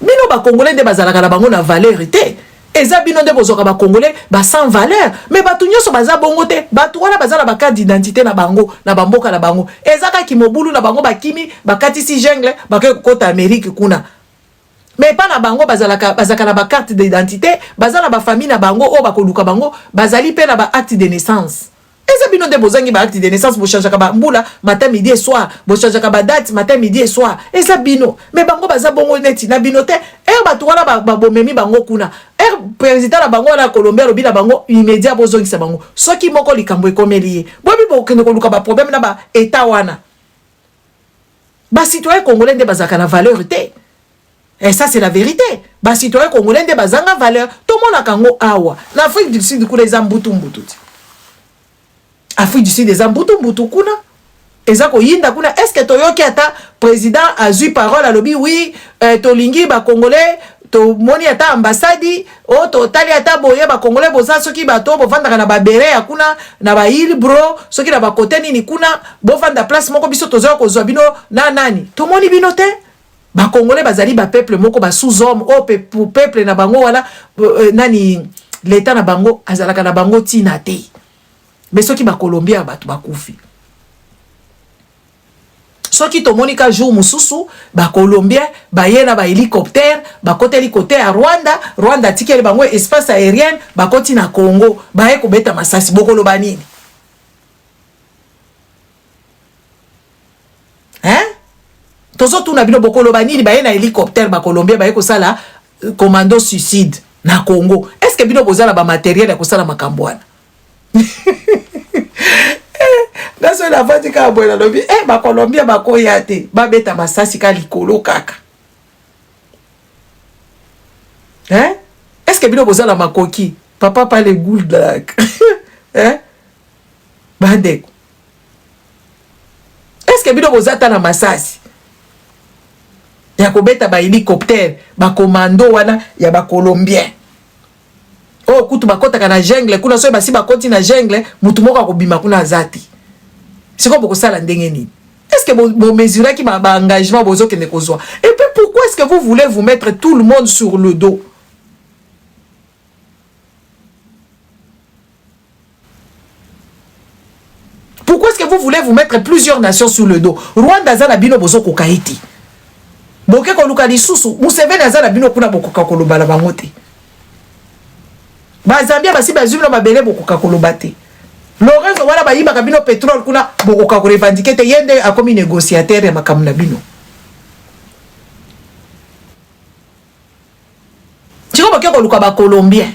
Bino ba congolais de bazalaka na bango na valeur te. Eza bino de bozoka ba congolais ba sans valeur, mais bato nyoso baza bongo te. Bato wana bazala ba carte d'identité na bango, na bamboka na bango. Eza ka kimobulu na bango bakimi, bakati si jungle, bakay kota Amérique kuna. Mais pas na bango bazalaka na ba carte d'identité, bazala ba famille na bango o bakoluka bango, bazali pe na ba acte de naissance. Eza bino de bozangi ba acte de naissance bo changaka ba mbula matin midi et soir, bo changaka ba date matin midi et soir. Eza bino, mais bango baza bongo neti na bino te. Bato wana ba bomemi bango kuna. Président na bango na Colombia lobi na bango immédiat bozongisa bango. Soki moko likambo ekomeli. Bobi bo kende koluka ba problème na ba état wana. Ba citoyen congolais de bazaka na valeur te. Et ça, c'est la vérité. Bah, citoyen congolais de bazanga valeur. Tout le monde a kango awa. L'Afrique du Sud, les ambutu mbutu. Afrique du Sud, les ambutu mbutu kuna. Ezako yinda kuna. Est-ce que Toyoki ata président a eu parole à l'obi? Oui, Tolingi, ba congolais, to moni ata ambassadi, o to tali ata boye, ba congolais, boza, soki ba to, bo vanda na ba bere ya kuna, na ba il bro, soki na ba kote nini kuna, bo vanda place moko biso tozo ko zobino, na nani. To moni binote? Ba congolais bazali ba peuple moko ba sous-homme o peuple na bango wala nani l'état na bango azalaka na bango tina te. Mais ceux qui ba Colombia ba tu ba kufi. Ceux qui to monika jour mususu ba Colombien ba yena ba hélicoptère ba côté hélicoptère à Rwanda tikeli bango espace aérien ba koti na Congo ba eko beta masasi bokolo banini. Hein? Tozo tuna bino bokolo banini ba yena hélicoptère ba Colombien ba eko sala commando suicide na Congo. Est-ce que bino bozala ba matériel ya kosala makambo wana? Naso la fati ka bola lobi ba Colombia ba koyate ba beta masasi ka likolo kaka. Hein? Est-ce que bino bozala makoki? Papa pas les goûts de hein? Bandeko. Est-ce que bino bozata na masasi? Ya kobeta ba hélicoptère, ba commando wana ya ba Colombien. Oh kutu bakota kana jungle kuna so basi bakoti na jungle mutu moko akobima kuna azati. Siko boko sala ndenge nini? Est-ce que vous mesurez qui ma engagement bozo kene kozwa? Et puis pourquoi est-ce que vous voulez vous mettre tout le monde sur le dos? Pourquoi est-ce que vous voulez vous mettre plusieurs nations sur le dos? Rwanda za na bino bozo kokaiti. Boke koluka lisusu, Museveni aza na bino kuna bokoka koloba la bango te. Ba Zambia basi bazumi na mabele bokoka koloba te. Lorenzo wala ba yimba kabino pétrole kuna bokoka ko revendiquer te yende akomi négociateur ya makamu na bino. Tiko boke koluka ba Colombien.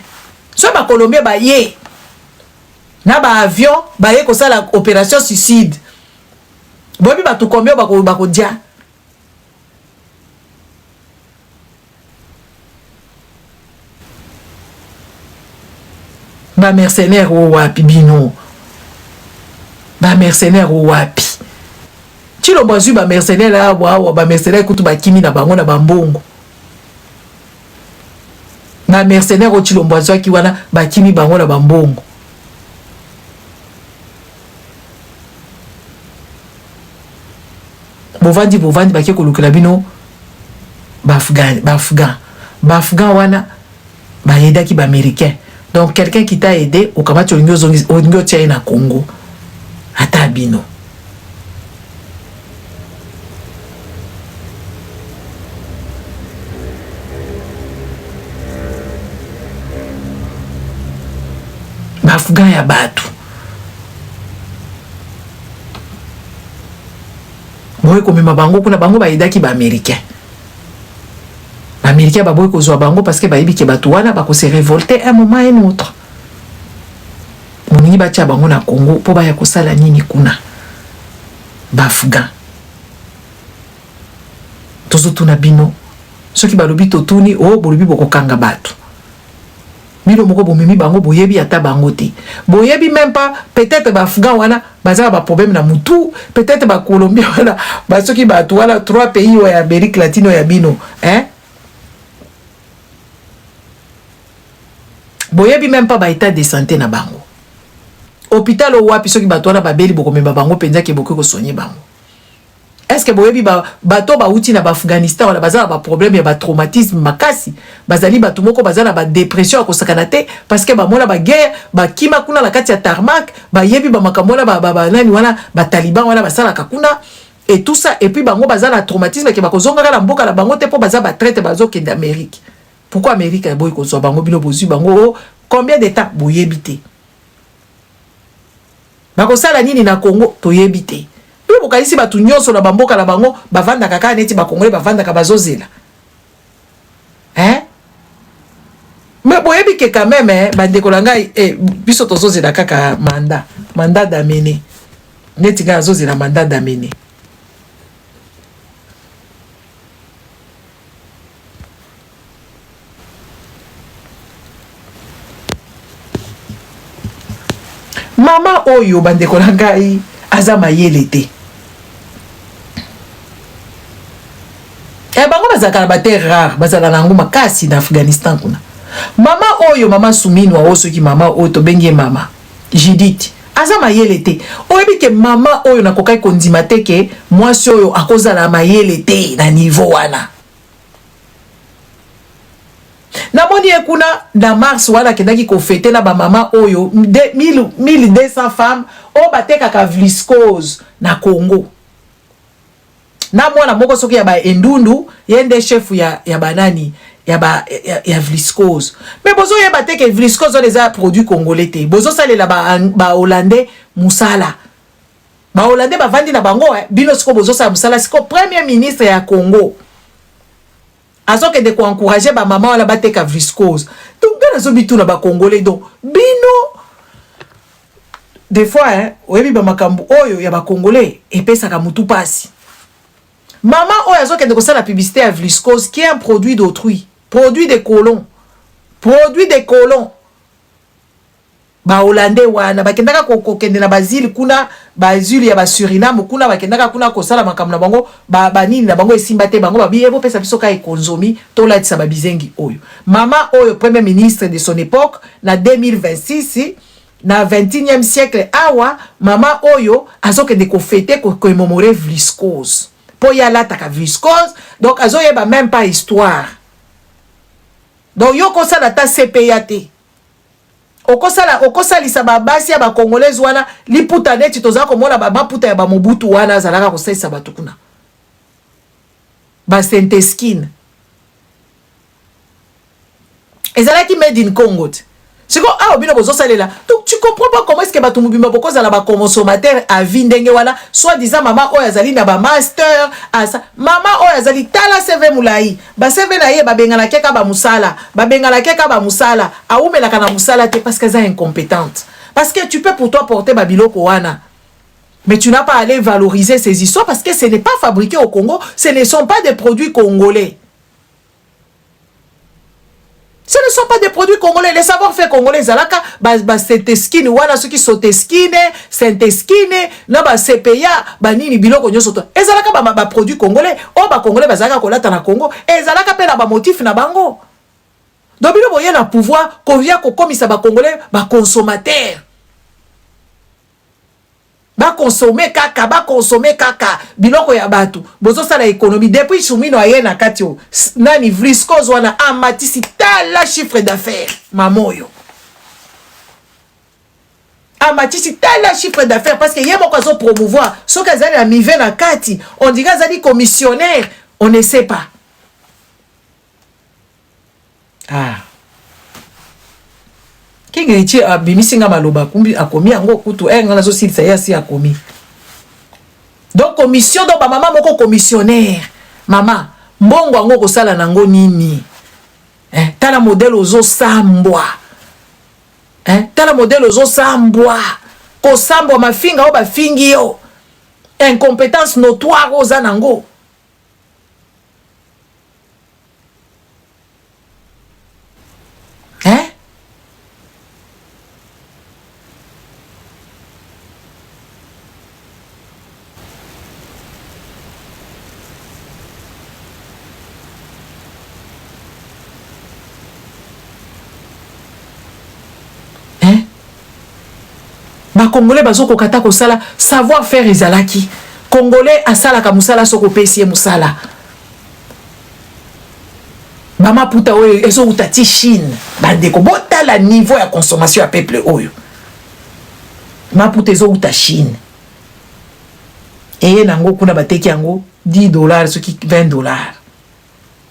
So ba Colombien ba ye. Na ba avion ba ye ko sala opération suicide. Bobi ba tu combien ba ko dia. Ba mercenaire ou wapi bino. Ba mercenaire ou wapi. Tu lo bozu ba mercenaire là wa ba mercenaire kutu ba kimi na bango na bambongo. Ba mercenaire o tu lo bozu ki wana ba kimi bango na bambongo. Bovandi ba ke kolukela bino ba afghan wana ba yeda ki ba américain. Donc quelqu'un qui t'a aidé au Kamacho Ongo tient na Congo. Atabino. Afghan ya batu. Boye komema bango kuna bango ba idaki ba américain. Ba américain ba boye kozwa bango parce que ba yebi ke batu wana ba ko se révolter un moment et un autre. Moningi ba tia bango na Congo po ba ya kosala nini kuna. Ba Afghan. Tozo tuna bino. Soki ba lobi totuni o bolobi boko kanga batu. Bino moko bomemi bango boyebi ata bango te. Boyebi même pas peut-être ba Afghan wana bazala ba problème na mutu, peut-être ba Colombie wana ba soki ba tu wana 3 pays ya Amérique latine ya bino, hein? Boyebi même pas ba état de santé na bango. Hôpital o wapi soki ba tu wana ba beli boko memba bango penza ke boko ko soigner bango. Est-ce que boyebi bato ba uti na ba Afghanistan wala bazala ba problème ya ba traumatisme makasi bazali bato moko bazala ba dépression ko sakanate parce que ba mona ba guerre ba kima kuna la kati ya tarmac ba yebi ba makamona ba nani wana ba taliban wana basala kakuna et tout ça et puis bango bazala traumatisme ke ba kozonga la mboka la bango te po bazala ba traite bazo ke d'Amérique. Pourquoi Amérique boy ko so bango bino bozu bango combien de temps boyebi te ba ko sala nini na Congo to yebi te. Pour ici batu nyonso na bamboka la bango bavanda kaka neti ba Congolais bavanda ka bazozela. Hein? Mais boyebi ke quand même bande ko langa biso tozozela kaka mandat d'amener. Neti ga zozela mandat d'amener. Mama oyo bande ko langa azama yelete. Bango bazaka na bate rare bazala na nguma kasi na Afghanistan kuna. Mama oyo mama Soumine wa oso ki mama oyo to bengi mama Judith azama yelete. Oyebi ke mama oyo na kokai kondima te ke mwasi oyo akozala mayelete na niveau wana. Na moni ekuna na mars wana kendaki ko fete na ba mama oyo 1200 femmes o bateka ka viscose na Congo. Na mwana moko soki ya ba endundu yende chef ya banani ya viscose. Mais bozo yeba te ke viscose les a produit congolais te. Bozo salela ba hollandais musala. Ba hollandais ba vandi na bango bino siko bozo sa musala siko premier ministre ya Congo. Azoke de ko encourager ba maman wala bateka viscose. Donc gana zo bitu na ba congolais donc bino des fois oyebi ba makambu oyo ya ba congolais epesaka mutu pasi. Maman oyazo kende kosala publicité à viscose qui est un produit d'autrui, produit des colons. Produit des colons. Ba hollandais wana bakendaka kokende na bazili kuna bazili ya ba Suriname kuna bakendaka kuna kosala makambo na bango ba nini na bango esimba te bango ba biebo pesa biso ka ekonzomi to la tsa ba bizengi oyo. Maman oyo premier ministre de son époque na 2026 na 21e siècle awa mama oyo azokende ko fêter ko commémorer viscose. Po ya la taka viscose donc azoyeba même pas histoire. Donc yo kosala ta CPAT. Okosala lisa ba basi ya ba congolais wana liputa neti toza ko mona ba maputa ya ba Mobutu wana zalaka ko sesa batukuna. Ba Saint-Esquine. Ezalaki made in Congo. Siko bino bozo salela. Donc tu comprends pas comment est-ce que batu mubimba boko za la ba consommateur à vie ndenge wana soit disant mama oyo azali na ba master asa mama oyo azali tala CV mulai ba CV na ye ba bengala keka ba musala aumela kana musala te parce que za incompétente parce que tu peux pour toi porter ba biloko wana mais tu n'as pas allé valoriser ces histoires parce que ce n'est pas fabriqué au Congo, ce ne sont pas des produits congolais. Ce ne sont pas des produits congolais. Les savoir-faire congolais, zalaka, Saint-Esquine, wana ceux qui sont Esquine, Saint-Esquine, na ba CPA, ba nini biloko nyo soto. Et zalaka ba produits congolais. Oh ba congolais ba zalaka kolata na Congo. Et zalaka pe na ba motif na bango. Donc bilo boye na pouvoir qu'on vient ko komisa ba congolais ba consommateur. Ba consommer kaka biloko ya batu bozo sala économie depuis Soumine aye na katio nani viscose wana amatisi tala chiffre d'affaires mamoyo amatisi tala chiffre d'affaires parce que yemo ko zo promouvoir so kazali na mive na kati on dirait zali commissionnaire on ne sait pas Ingrid abimisinga maloba kumbi akomi yango kutu nga nazo silisa ya si akomi. Donc commission donc ba maman moko commissionnaire. Mama mbongo yango ko sala nango nini? Tala modèle ozo sambwa. Tala modèle ozo sambwa. Ko sambwa mafinga o ba fingi yo. Incompétence notoire oza nango. Ba Congolais bazo kokata ko sala savoir faire ezalaki. Congolais asala ka musala soko pesie musala. Mama puta oyo ezo utati Chine. Bandeko bota la niveau ya consommation ya peuple oyo. Mama puta ezo uta Chine. Eye nango kuna bateki yango $10 soki $20.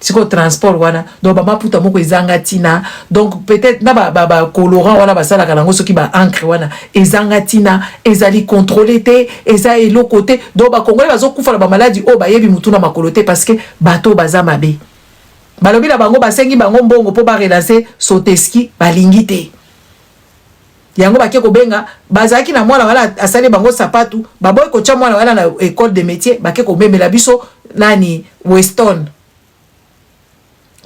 Siko transport wana donc ba maputa moko ezanga tina donc peut-être na ba colorant wana basala kalango soki ba encre wana ezanga tina ezali contrôler te eza elo côté donc ba congolais bazo kufa ba maladie o ba yebi mutuna makolote parce que bato baza mabe balobi na bango basengi bango mbongo po ba relancer soteski balingi te yango bakie ko benga bazaki na mwana wala asali bango sapatu baboy ko cha mwana wala na école de métier bakie ko memela biso nani Weston.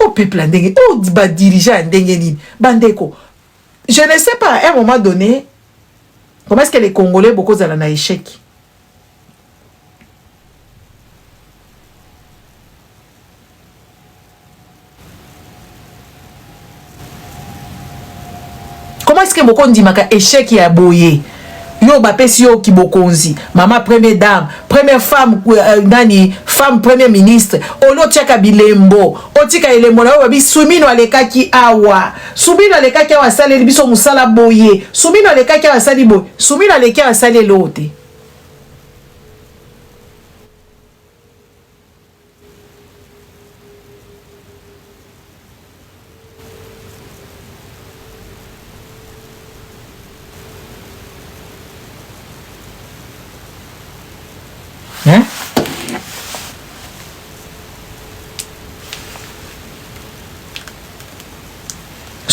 Au peuple ndenge, au dirigeant ndenge bandeko. Je ne sais pas, à un moment donné, comment est-ce que les Congolais beaucoup zala na échec? Comment est-ce que beaucoup ndimaka échec ya boye? Yo bapesi yo kibokonzi mama première dame première femme nani femme premier ministre olo tiaka bilembo otika elembo na babi sumino alekaki awa sumino alekaki awa sale biso musala boye sumino alekaki awa sali boye sumino alekaki awa sale lote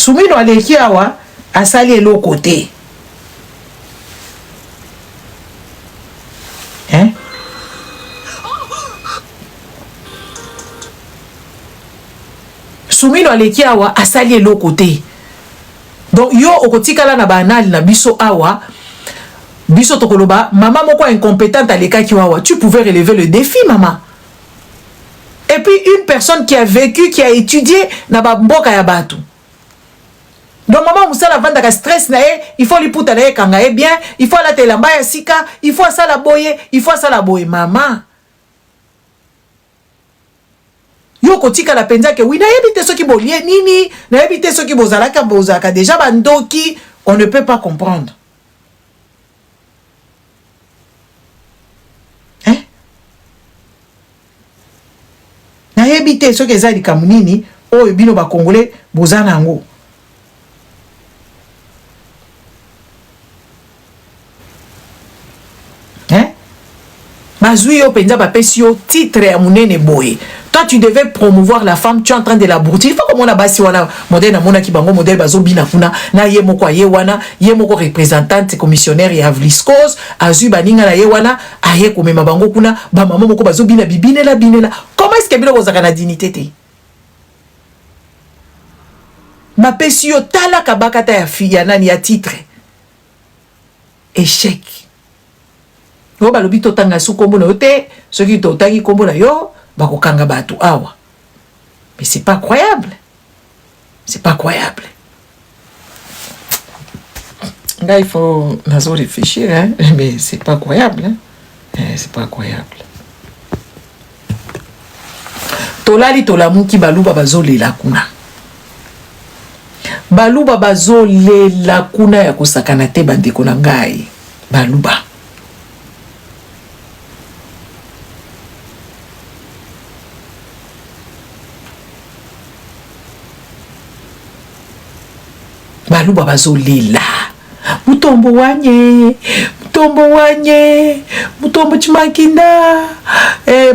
Sumino aleki awa asali elo côté. Sumino aleki awa asali elo côté. Donc yo okotikala na banali na biso awa biso tokoloba mama moko incompétente alekaki awa tu pouvais relever le défi maman. Et puis une personne qui a vécu qui a étudié na ba mboka ya batu. Donc maman musala vanda ka stress na il faut li puta na kanga bien, il faut la telamba ya sika, il faut ça la boye, il faut ça la boye maman. Yo kotika la penza ke oui na yebite soki bolie nini, na yebite soki bozalaka déjà bandoki, on ne peut pas comprendre. Hein? Na yebite soki ezali kamunini, o bino ba congolais bozana ngo. Titre à munene boy. Toi tu devais promouvoir la femme, tu es en train de la brouter. Il faut comme on a basi wana modèle na mona ki bango modèle bazo bina kuna na ye moko ye wana ye moko représentante commissionnaire ya Vliscos azu baninga na ye wana aye ko mema bango kuna ba maman moko bazo bina bibinela binela. Comment est-ce que bilo kozaka na dignité te? Ma pesio tala kabakata ya fille nani ya titre. Échec. Yo balobi totanga su kombo na yote, ceux qui totangi kombo na yo, bakokanga batu awa. Mais c'est pas croyable. C'est pas croyable. Là, il faut nazo réfléchir, hein, mais c'est pas croyable. Hein. C'est pas croyable. Tolali tolamuki baluba bazolela kuna. Baluba bazolela kuna ya kosakana te bandeko na ngai. Baluba. baluba bazolela mutombo wanye mutombo chimakinda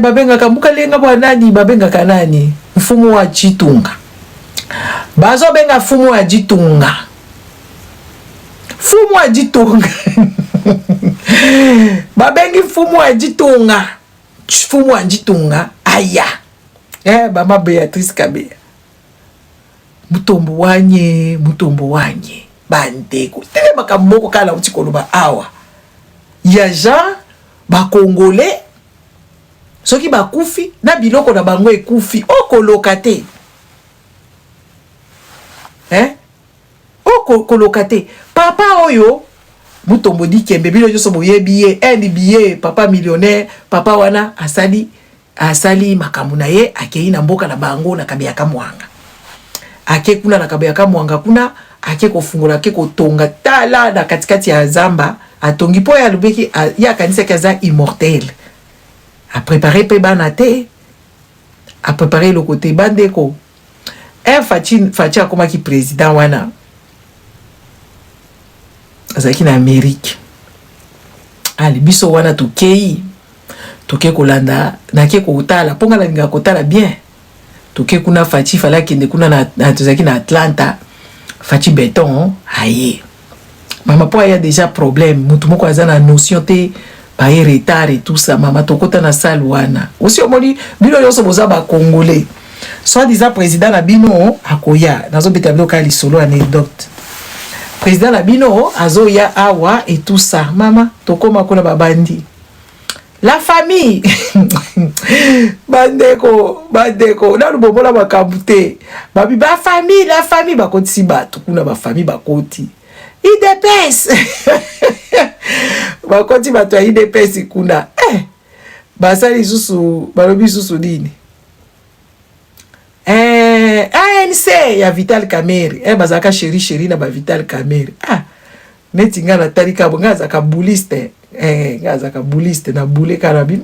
babengaka mukalenga bwanani babengaka nani mfumu wa Chitunga bazobenga mfumu wa Chitunga babengi mfumu wa Chitunga aya mama Beatrice Kabea mutombo wanye bandeko tele makamoko kala utikoloba awa ya Jean ba congolais soki bakufi na biloko na bango ekufi okoloka te okoloka te papa oyo mutombo dikembe bilo joso boyebi ye NBA papa millionnaire papa wana asali makambo na ye akei na mboka na bango na Kabea Kamwanga ake kuna na Kabea Kamwanga kuna ake kofungola ake kotonga tala na katikati ya zamba atongi po ya lubeki ya kanisa kaza immortel a préparer pe banate a préparer le côté bandeko Fachi akoma ki président wana azaki na Amérique ali biso wana tukei toke kolanda na ke kotala ponga la linga kotala bien toke kuna Fachi fala kende kuna na tozaki na Atlanta Fachi béton aye mama po ya déjà problème mutu moko azana notion te ba retard et tout ça mama tokota na salle wana aussi omoni bino yoso boza ba congolais soit disant président na bino akoya nazo betablo ka lisolo anecdote président na bino azoya awa et tout ça mama tokoma kona babandi la famille bandeko na lubobola makabute babi ba famille la famille bakoti bato kuna ba famille bakoti IDPS bakoti bato ya IDPS kuna basali susu balobi susu nini ANC ya Vital Kamerhe bazaka chéri na ba Vital Kamerhe neti nga na talika bonga zaka buliste ngazaka buliste na bule karabi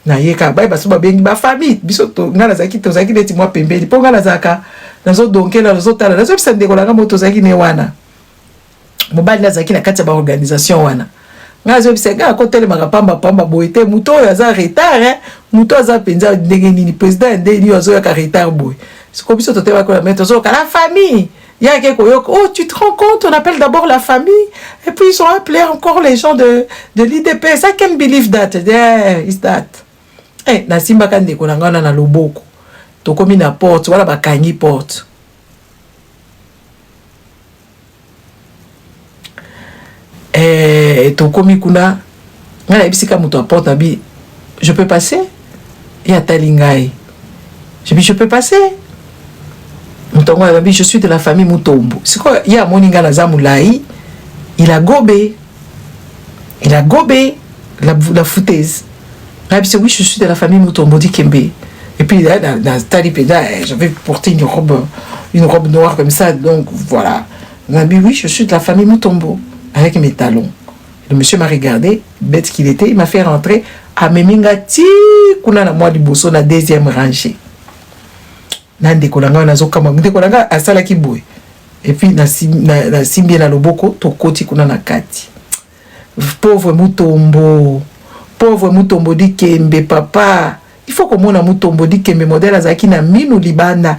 na yeka bai baso babengi ba famille biso to ngala zaki to zaki neti mwa pembeli po ngala zaka nazo donkela nazo tala nazo pisa ndekola nga moto zaki ne wana mobali na zaki na kati ba organisation wana ngazo pisa nga ko tele pamba boite muto ya za retard muto za penza ndenge nini président ndeli ozo ya ka retard boy siko biso to te ba ko la mettre zo ka la famille. Oh, tu te rends compte, on appelle d'abord la famille, et puis ils ont appelé encore les gens de l'IDPS. I can't believe that. Yeah, is that. Na simba kande konangana na loboko. Tokomi na porte, wala bakangi porte. Tokomi kuna, ngana ebisika muto a porte abi, je peux passer? Ya talingai. Je peux passer? Je suis de la famille Mutombo. C'est quoi? Il y a Moninga Nazamulaï. Il a gobé la foutaise. Oui, je suis de la famille Mutombo Dikembe. Et puis là, dans Talipeda, j'avais porté une robe noire comme ça. Donc voilà. Oui, je suis de la famille Mutombo. Avec mes talons. Le monsieur m'a regardé, bête qu'il était, il m'a fait rentrer à Meminga Ti Kuna na moi du bosso na deuxième rangée. Nande kolanga na zoka mangde kolanga asala kiboy et puis na simbi na loboko to koti kuna na kati pauvre mutombo Dikembe papa il faut qu'on a mutombo Dikembe modèle azaki na minu libanda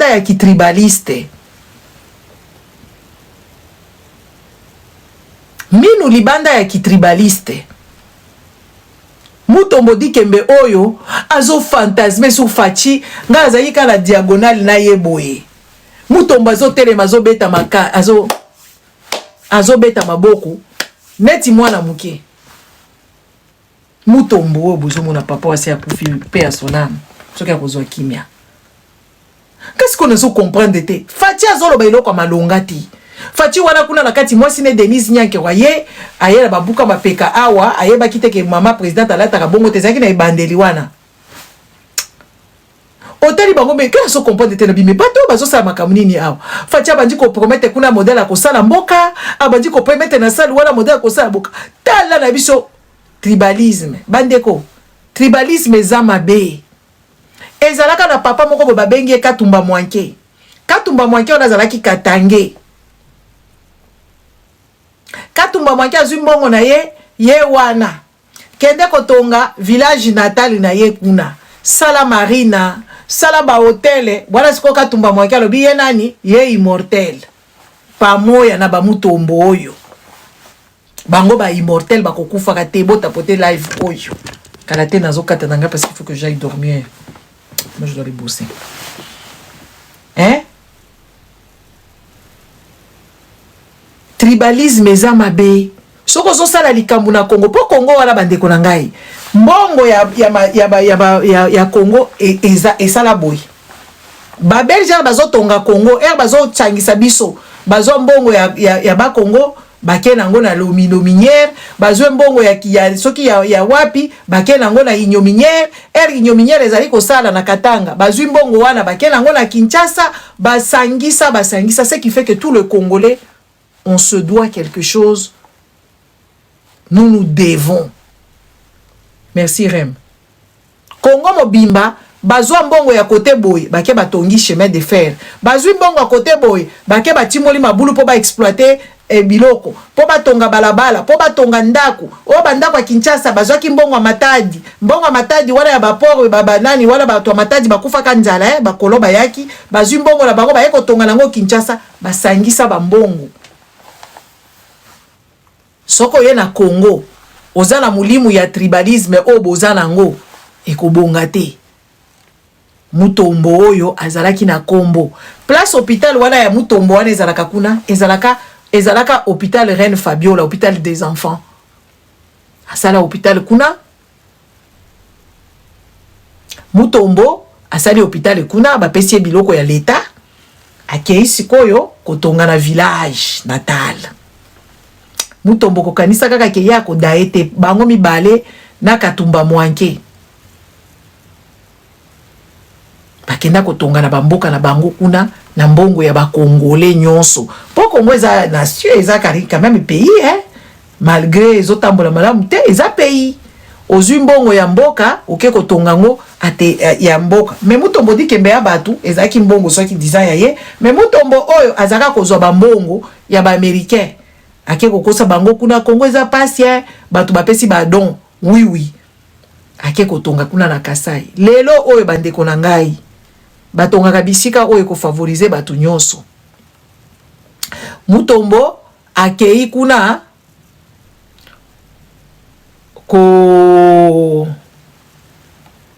ya kitribaliste minu libanda ya kitribaliste Mutombo Dikembe oyo azo fantasme sur Fachi nga azali ka la diagonale na yeboye Mutombo azo telema azo beta maka azo beta maboko neti mwana muke Mutombo bozo mona papa wasi a profil pe a son âme soki akozwa kimia qu'est-ce qu'on azo comprendre te Fachi azo loba iloko malonga ti Fachi wana kuna na kati mwasi ne Denise Nyanke waye ayela babuka mapeka awa ayeba kiteke mama president alata ka bongo tezaki na ibandeli wana Oteli bango me qu'est-ce qu'on comprendre te na bimi bato bazo sa makamuni awa Fachi abandi ko promettre kuna modèle a ko sala mboka abandi ko promettre na salle wana modèle ko sala mboka tala na biso tribalisme bandeko tribalisme za mabe ezalaka na papa moko bo babengi Katumba Mwanke Katumba Mwanke on azalaki Katange. Katumba Mwanke azwi mbongo na ye wana. Kende kotonga village natal na ye kuna. Sala marina, sala ba hôtel, voilà siko Katumba Mwanke alobi ye nani? Ye immortel. Pa moya na ba mutombo oyo. Bango ba immortel ba kokufa ka te bota pote live oyo. Kalate nazo katananga parce qu'il faut que j'aille dormir. Moi je dois aller bosser. Hein? Tribalisme eza mabe. Soko zo sala likambu na Congo, po Congo wana bandeko na ngai. Mbongo ya Congo esala boy. Ba Belge bazo tonga Congo, bazo changisa biso. Bazo mbongo ya ba Congo, bake nango na lominière, bazo mbongo ya soki ya wapi, bake nango na ignominière, ignominière ezali ko sala na Katanga. Bazo mbongo wana bake nango na Kinshasa, basangisa, ce qui fait que tout le Congolais on se doit quelque chose. Nous nous devons. Merci Rem. Congo mobimba, bazwa mbongo ya côté boy, bake batongi chemin de fer. Bazwi mbongo ya côté boy, bake batimoli mabulu po ba exploiter biloko, po batonga balabala, po batonga ndaku. O bandako ya Kinshasa bazwa ki mbongo ya Matadi. Mbongo ya Matadi wala ya baporo baba nani wala bato ya Matadi bakufa kanzala bakoloba yaki, bazwi mbongo na bango ba yeko tonga nango Kinshasa, basangisa ba mbongo. Soko ye na Congo, ozana mulimu ya tribalisme o bozana ngo, ekobonga te. Mutombo oyo azalaki na Kombo. Place hôpital wana ya Mutombo wana ezalaka kuna, ezalaka hôpital Reine Fabiola, hôpital des enfants. Asala hôpital kuna. Mutombo asali hôpital kuna, bapesi biloko ya leta. Akei sikoyo kotonga na village natal. Mutombo kokanisa kaka ke ya ko daete bango mibale na Katumba Mwanke. Bakenda kotonga na bamboka na bango kuna na mbongo ya ba Congolais nyonso. Po Congo eza nation eza quand même pays malgré ezotambola malamu te eza pays. Ozwi mbongo ya mboka oke kotonga ngo ate ya mboka. Mais Mutombo di kembe ya batu ezaki mbongo soki design ya ye, mais Mutombo oyo azaka kozwa ba mbongo ya ba américain. Ake kokosa bango kuna Congo eza pasi batu bapesi ba don. Oui. Ake kotonga kuna na Kasai. Lelo oyo bandeko na ngai. Batonga kabisika oyo ko favoriser batu nyonso. Mutombo akei kuna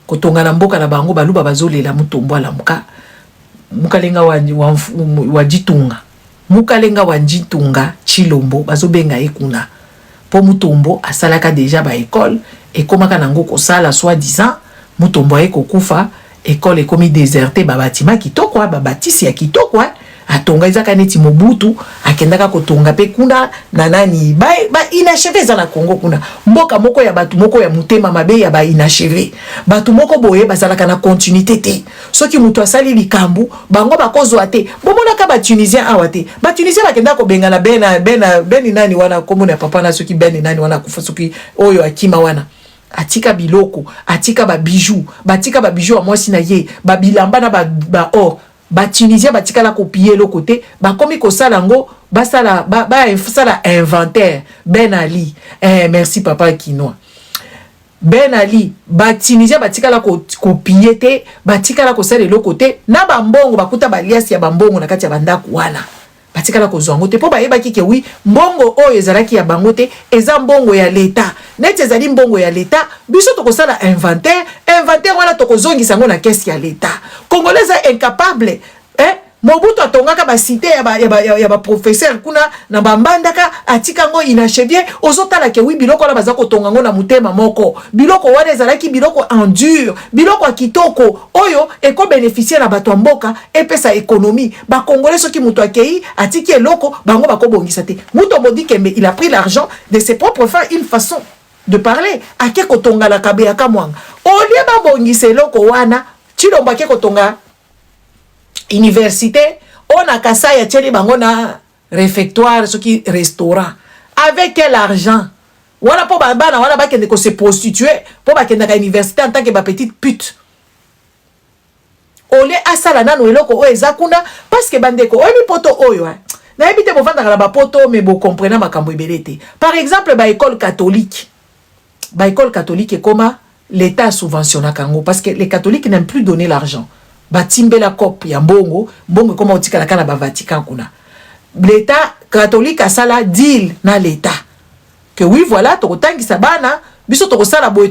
kotonga na mboka na bango baluba bazolela Mutombo alamuka. Mukalenga wa Jitunga. Mukalenga wa Jitunga Chilombo bazobenga ekuna. Po Mutombo asalaka déjà ba école et komaka nango ko sala soi-disant Mutombo eko kufa école ekomi déserté ba batima kitoko ba batisi ya kitoko atonga ezaka neti Mobutu akendaka kotonga pe kuna na nani ba inachevé za na Congo kuna mboka moko ya batu moko ya mutema mabe ya ba inachevé batu moko boye bazalaka na continuité te soki mutu asali likambu bango bakozwa te bomonaka ba tunisien awate ba tunisien bakenda ko benga na beni nani wana komona papa na soki beni nani wana kufa soki oyo akima wana atika biloko atika ba bijoux batika ba bijoux mwasi na ye ba bilamba na ba or ba Tunisia batika la copier le côté ba komi ko sala ngo ba sala sala inventaire Ben Ali merci papa Kinoa Ben Ali ba Tunisia batika la copier te batika la ko sala le côté na ba mbongo bakuta ba liasi ya ba mbongo na kati ya bandaku wana batika la ko zongo te po ba yeba kike wi mbongo oyo ezalaki ya bango te eza mbongo ya leta neti ezali mbongo ya leta biso to ko sala inventaire wana to ko zongisa ngo na caisse ya leta Congolais est incapable Mobutu atongaka ba cité ya ba professeur kuna na bambandaka atika ngo inachevier ozotala ke wi biloko la bazako tonga ngo na mutema moko biloko wana ezalaki biloko en dur biloko kitoko oyo eko bénéficier na bato mboka epesa économie ba Congolais soki mutu akei atiki eloko bango bakobongisa te Mutombo di kembe il a pris l'argent de ses propres fins une façon de parler ake kotonga la kabe ya kamwanga olie ba bongisa eloko wana Chilombo ake kotonga université on a Kasai ya tcheli bango na réfectoire ce qui restaurant avec quel argent wala po bana wala bakende ko se prostituer po bakenda ka université en tant que ba petite pute ole asala nano eloko o ezakuna parce que bandeko oyebi poto oyo na ebite bovandaka na bapoto mais bo comprendre makambo ebelete. Par exemple ba école catholique et comment l'État subventionne kango parce que les catholiques n'aiment plus donner l'argent. Batimbe la cop ya mbongo comment otika la kana ba Vatican kuna. L'État catholique a sala deal na l'État que oui voilà tokotangisa bana biso tokosala boye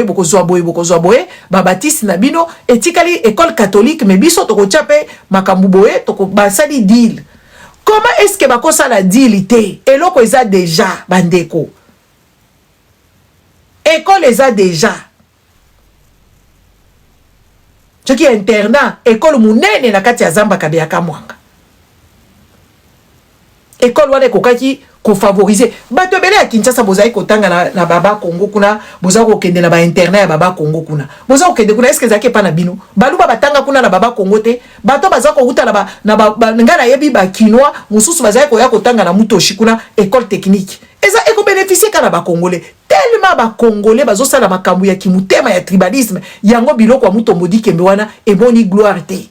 bokozwa boye ba baptiste na bino etikali école catholique mais biso tokochape makambu boye basali deal. Comment est-ce que bakosala deal te eloko eza déjà bandeko école eza déjà ce qui est internat école munene na kati ya zamba kabeyaka mwanga école wana kokaki ko favoriser bato bele ya Kinshasa bozai kotanga na baba Congo kuna boza ko kende na ba internat ya baba Congo kuna boza ko kende kuna est-ce que zake pa na bino baluba batanga kuna na baba Congo te bato baza ko huta na ngana yebi ba kinois mususu bazai ko ya kotanga na mutoshi kuna école technique eza eko bénéficier kana ba congolais tellement ba congolais bazo sala makambu ya kimutema ya tribalisme yango biloko wa mutombo dikembe wana eboni gloire te.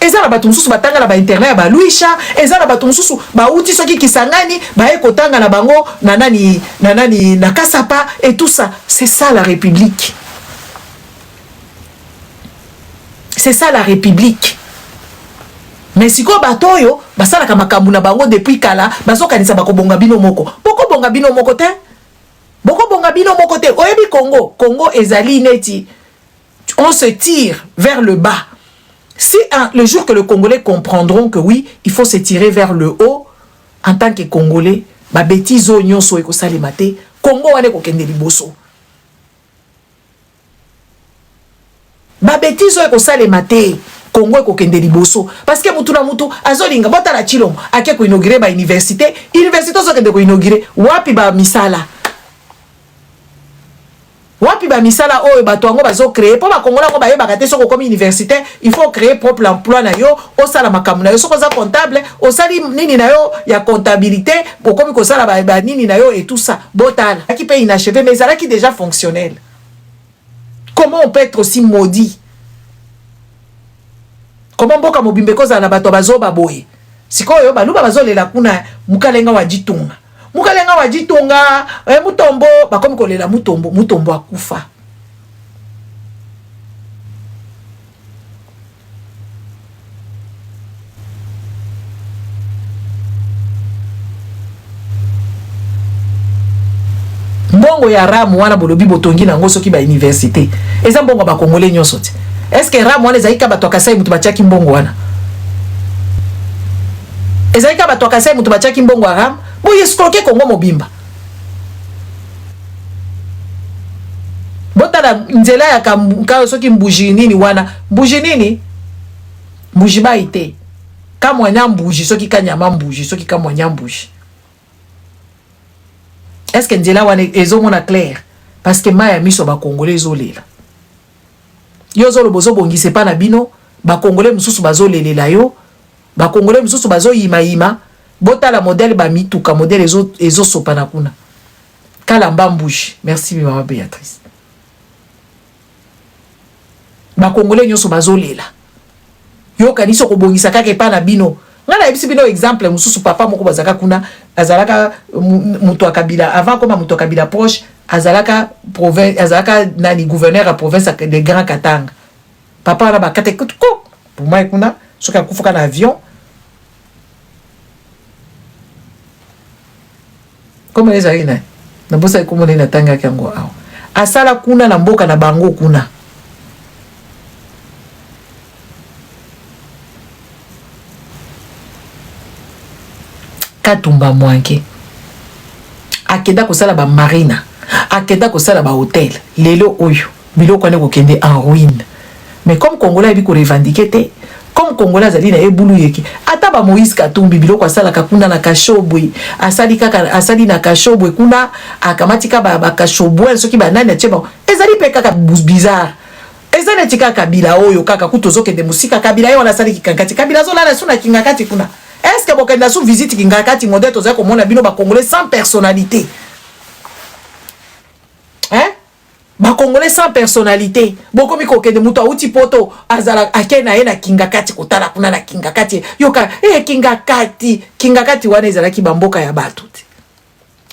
Eza na bato mususu batanga na ba internet ba Luisha, eza na bato mususu ba uti soki kisangani ba ekotanga na bango na nani na Kasapa et tout ça. C'est ça la République. C'est ça la République. Mais si ko batoyo basala ka makambu na bango depuis kala bazokanisa bakobonga bino moko. Boko bonga bino moko te? Boko bonga bino moko te. Oyebi Congo ezali neti. On se tire vers le bas. Si le jour que les Congolais comprendront que oui, il faut se tirer vers le haut, en tant que Congolais, ba bêtise oignon so eko salemate, Congo wane ko kende liboso. Ba bêtise eko salemate, Congo eko kende liboso. Parce que mutu na mutu, azolinga bota la chilom, ake ko inaugurer ba université so kende ko inaugurer, wapi ba misala. Wapi ba misala oyo bato ngo bazo créer po ba kongola ngo ba yeba te soko comme université il faut créer propre emploi na yo o sala makamu na yo soko za comptable o sali nini na yo ya comptabilité pour comme ko sala ba nini na yo et tout ça botal qui peut inachevé mais ça là qui déjà fonctionnel. Comment on peut être aussi maudit? Comment boka mobimbe ko za na bato bazo baboye sikoyo baluba bazo lela kuna mukalenga wa jitunga mukalenga wajitonga mutombo bakomi kolela mutombo akufa. Mbongo ya ramu wana bolobi botongi nango soki ba université eza mbongo ba congolais nyonso ti. Est-ce que ramu wana zaika bato akasai mutu bachaki mbongo wana? Ezaika bato akasai mutu bachaki mbongo ramu boye escroquer Congo mobimba. Botala nzela ya ka soki mbuji nini wana mbuji nini mbuji ba ite kama nyambuji soki kanyama mbuji soki kama nyambuji. Est-ce que nzela wana ezomona clair parce que maya miso ba congolais zolela yo zolo bozo bongise pa na bino ba congolais mususu bazolelela yo ba congolais mususu bazo yima bota la modèle ba mituka modèle ezo sopana kuna kala mbambushi. Merci maman Béatrice. Ba congolais nyoso bazolela yo kaniso ko bongisa kaka pa na bino ngala ebisi bino exemple mususu papa moko bazaka kuna azalaka muto akabila avant comme muto akabila proche azalaka province azalaka nani gouverneur à province de Grand Katanga papa na ba katekuko pour moi kuna soka kufuka na avion. Comment les aïna na bosa ikomo na tanga kango awo asala kuna na mboka na bango kuna Katumba Mwanke akenda kosala ba marina akenda kosala ba hotel lelo oyo biloko ne ko kende en ruine. Mais comme Congolais bi ko revendiquer te comme Congolais azali na ebulu yeki ata ba Moïse Katumbi biloko asala kakuna na kashobwe asali kaka asali na kashobwe kuna akamatika ba kashobwe soki ba nani acheba ezali pe kaka bizarre ezali tika kabila oyo kaka kutozo kende musika kabila yo na sali kikankati kabila zo la suna kingakati kuna Est-ce que bokenda sous visite Kingakati modèle toza ko mona bino ba congolais sans personnalité? Hein? Ba congolais sans personnalité. Boko mi kokende muto auti poto azala akena ena Kingakati kotala kuna na Kingakati. Yoka Kingakati wana ezala ki bamboka ya batu.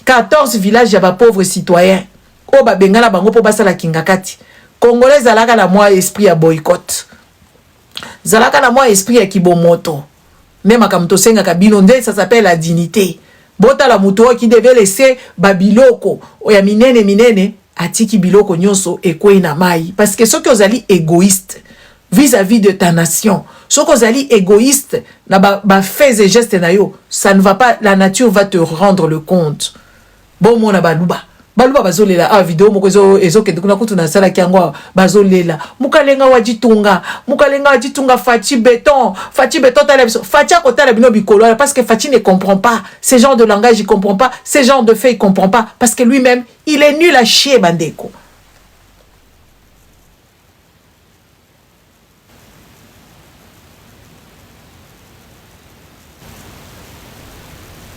14 villages ya ba pauvres citoyens. O ba bengala bango po basala Kingakati. Congolais zalaka na moi esprit ya boycott. Zalaka na moi esprit ya kibomoto. Même akamto senga kabino nde ça s'appelle la dignité. Bota la muto qui devait laisser babiloko oya minene atiki biloko nyonso ekwe na mai parce que ceux qui ozali égoïste vis-à-vis de ta nation, ceux qui ozali égoïste na ba faits et gestes na yo, ça ne va pas, la nature va te rendre le compte. Bon mona baluba bazolela vidéo moko ezo kende kuna kutu na sala kiangwa bazolela mukalenga wajitunga Fachi Béton tala biso Fachi akotala bino bikolo parce que Fachi ne comprend pas ce genre de langage, il comprend pas ce genre de fait, il comprend pas parce que lui-même il est nul à chier bandeko.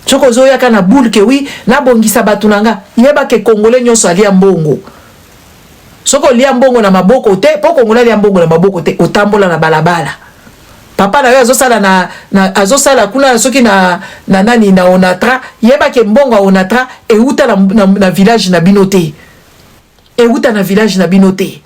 Choko zoya kana boule ke oui na bongisa batunanga yeba ke congolais nyonso alia mbongo soko lia mbongo na maboko te po congolais lia mbongo na maboko te otambola na balabala papa na yo azosala na azosala kuna soki na nani na onatra yeba ke mbongo onatra euta na village na binote euta na village na binote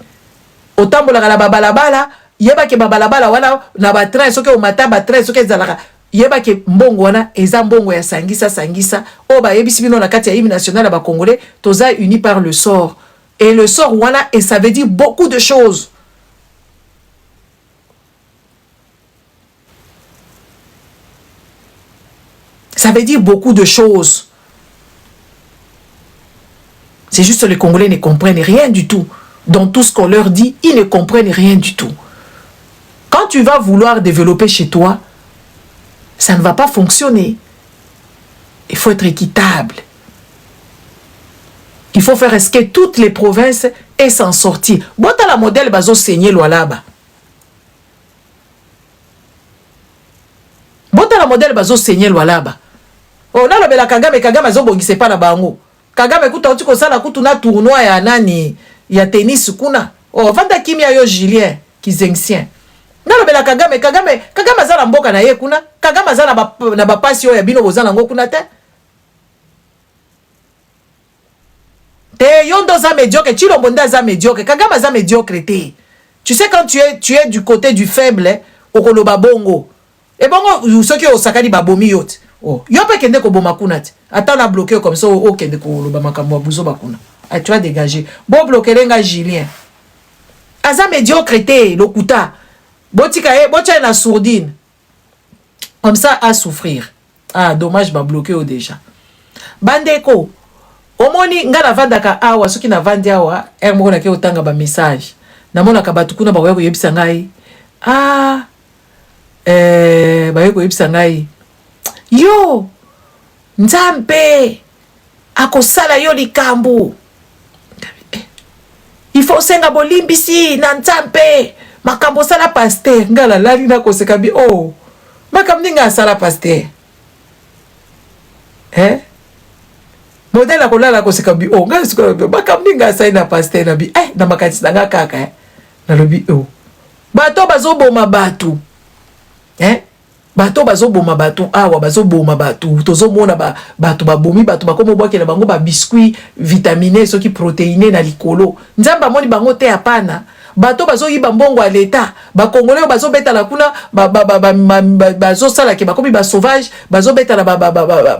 otambola na balabala yeba ke balabala wana na ba train soki o mata ba train soki ezalaka yeba ke mbongo wana eza mbongo ya sangisa o ba yebisi bino na kati ya hymne national ya ba congolais toza unis par le sort et le sort wana et ça veut dire beaucoup de choses. Ça veut dire beaucoup de choses. C'est juste que les Congolais ne comprennent rien du tout. Dans tout ce qu'on leur dit, ils ne comprennent rien du tout. Quand tu vas vouloir développer chez toi, ça ne va pas fonctionner. Il faut être équitable. Il faut faire est-ce que toutes les provinces et s'en sortir. Bota la modèle bazo saigner loalaba. Bota la modèle bazo saigner loalaba. Oh na lobela Kagame zo bongise pa na bango. Kagame kuta uti ko sala kutu na tournoi ya nani ya tennis kuna. Oh vanda kimia yo Julien Kizengien. Nalobela Kagame azala mboka na ye kuna. Kagame azala na bapasi yo ya bino bozala ngo kuna te. Te yondo za médiocre, Chilombo za médiocre. Kagame za médiocre te. Tu sais quand tu es du côté du faible, okoloba bongo. Et bongo ceux qui osakali babomi yote. Oh, yo pe kende ko boma kuna te. Ata na bloqué comme ça o kende ko loba makambo abuzo bakuna. Ah tu as dégagé. Bon bloquer nga Julien. Aza médiocre te lokuta. Botika botia na sourdine. Comme ça à souffrir. Ah dommage ba bloqué au déjà. Bandeko. Omoni nga na vandaka awa soki na vandi awa moko na ke otanga ba message. Na mona ka batu kuna ba ko yebisa ngai. Ah ba ko yebisa ngai. Yo Nzambe akosala yo likambo. Il faut senga bolimbisi na Nzambe. Makambo sala pasteur ngala lali na koseka bi oh makamni nga sala pasteur modèle akolala koseka bi oh nga siko makamni nga sala na pasteur na bi na makati na nga kaka na lobi oh bato bazoboma batu bato bazoboma batu awa bazoboma batu tozomona bato babomi bato bakomo bwakela bango ba biscuit vitaminé soki protéiné na likolo Nzamba moni bango te apana. Bato bazo yiba mbongo à l'état ba congolais bazo beta la kuna bazo sala ke bakomi ba sauvage bazo beta la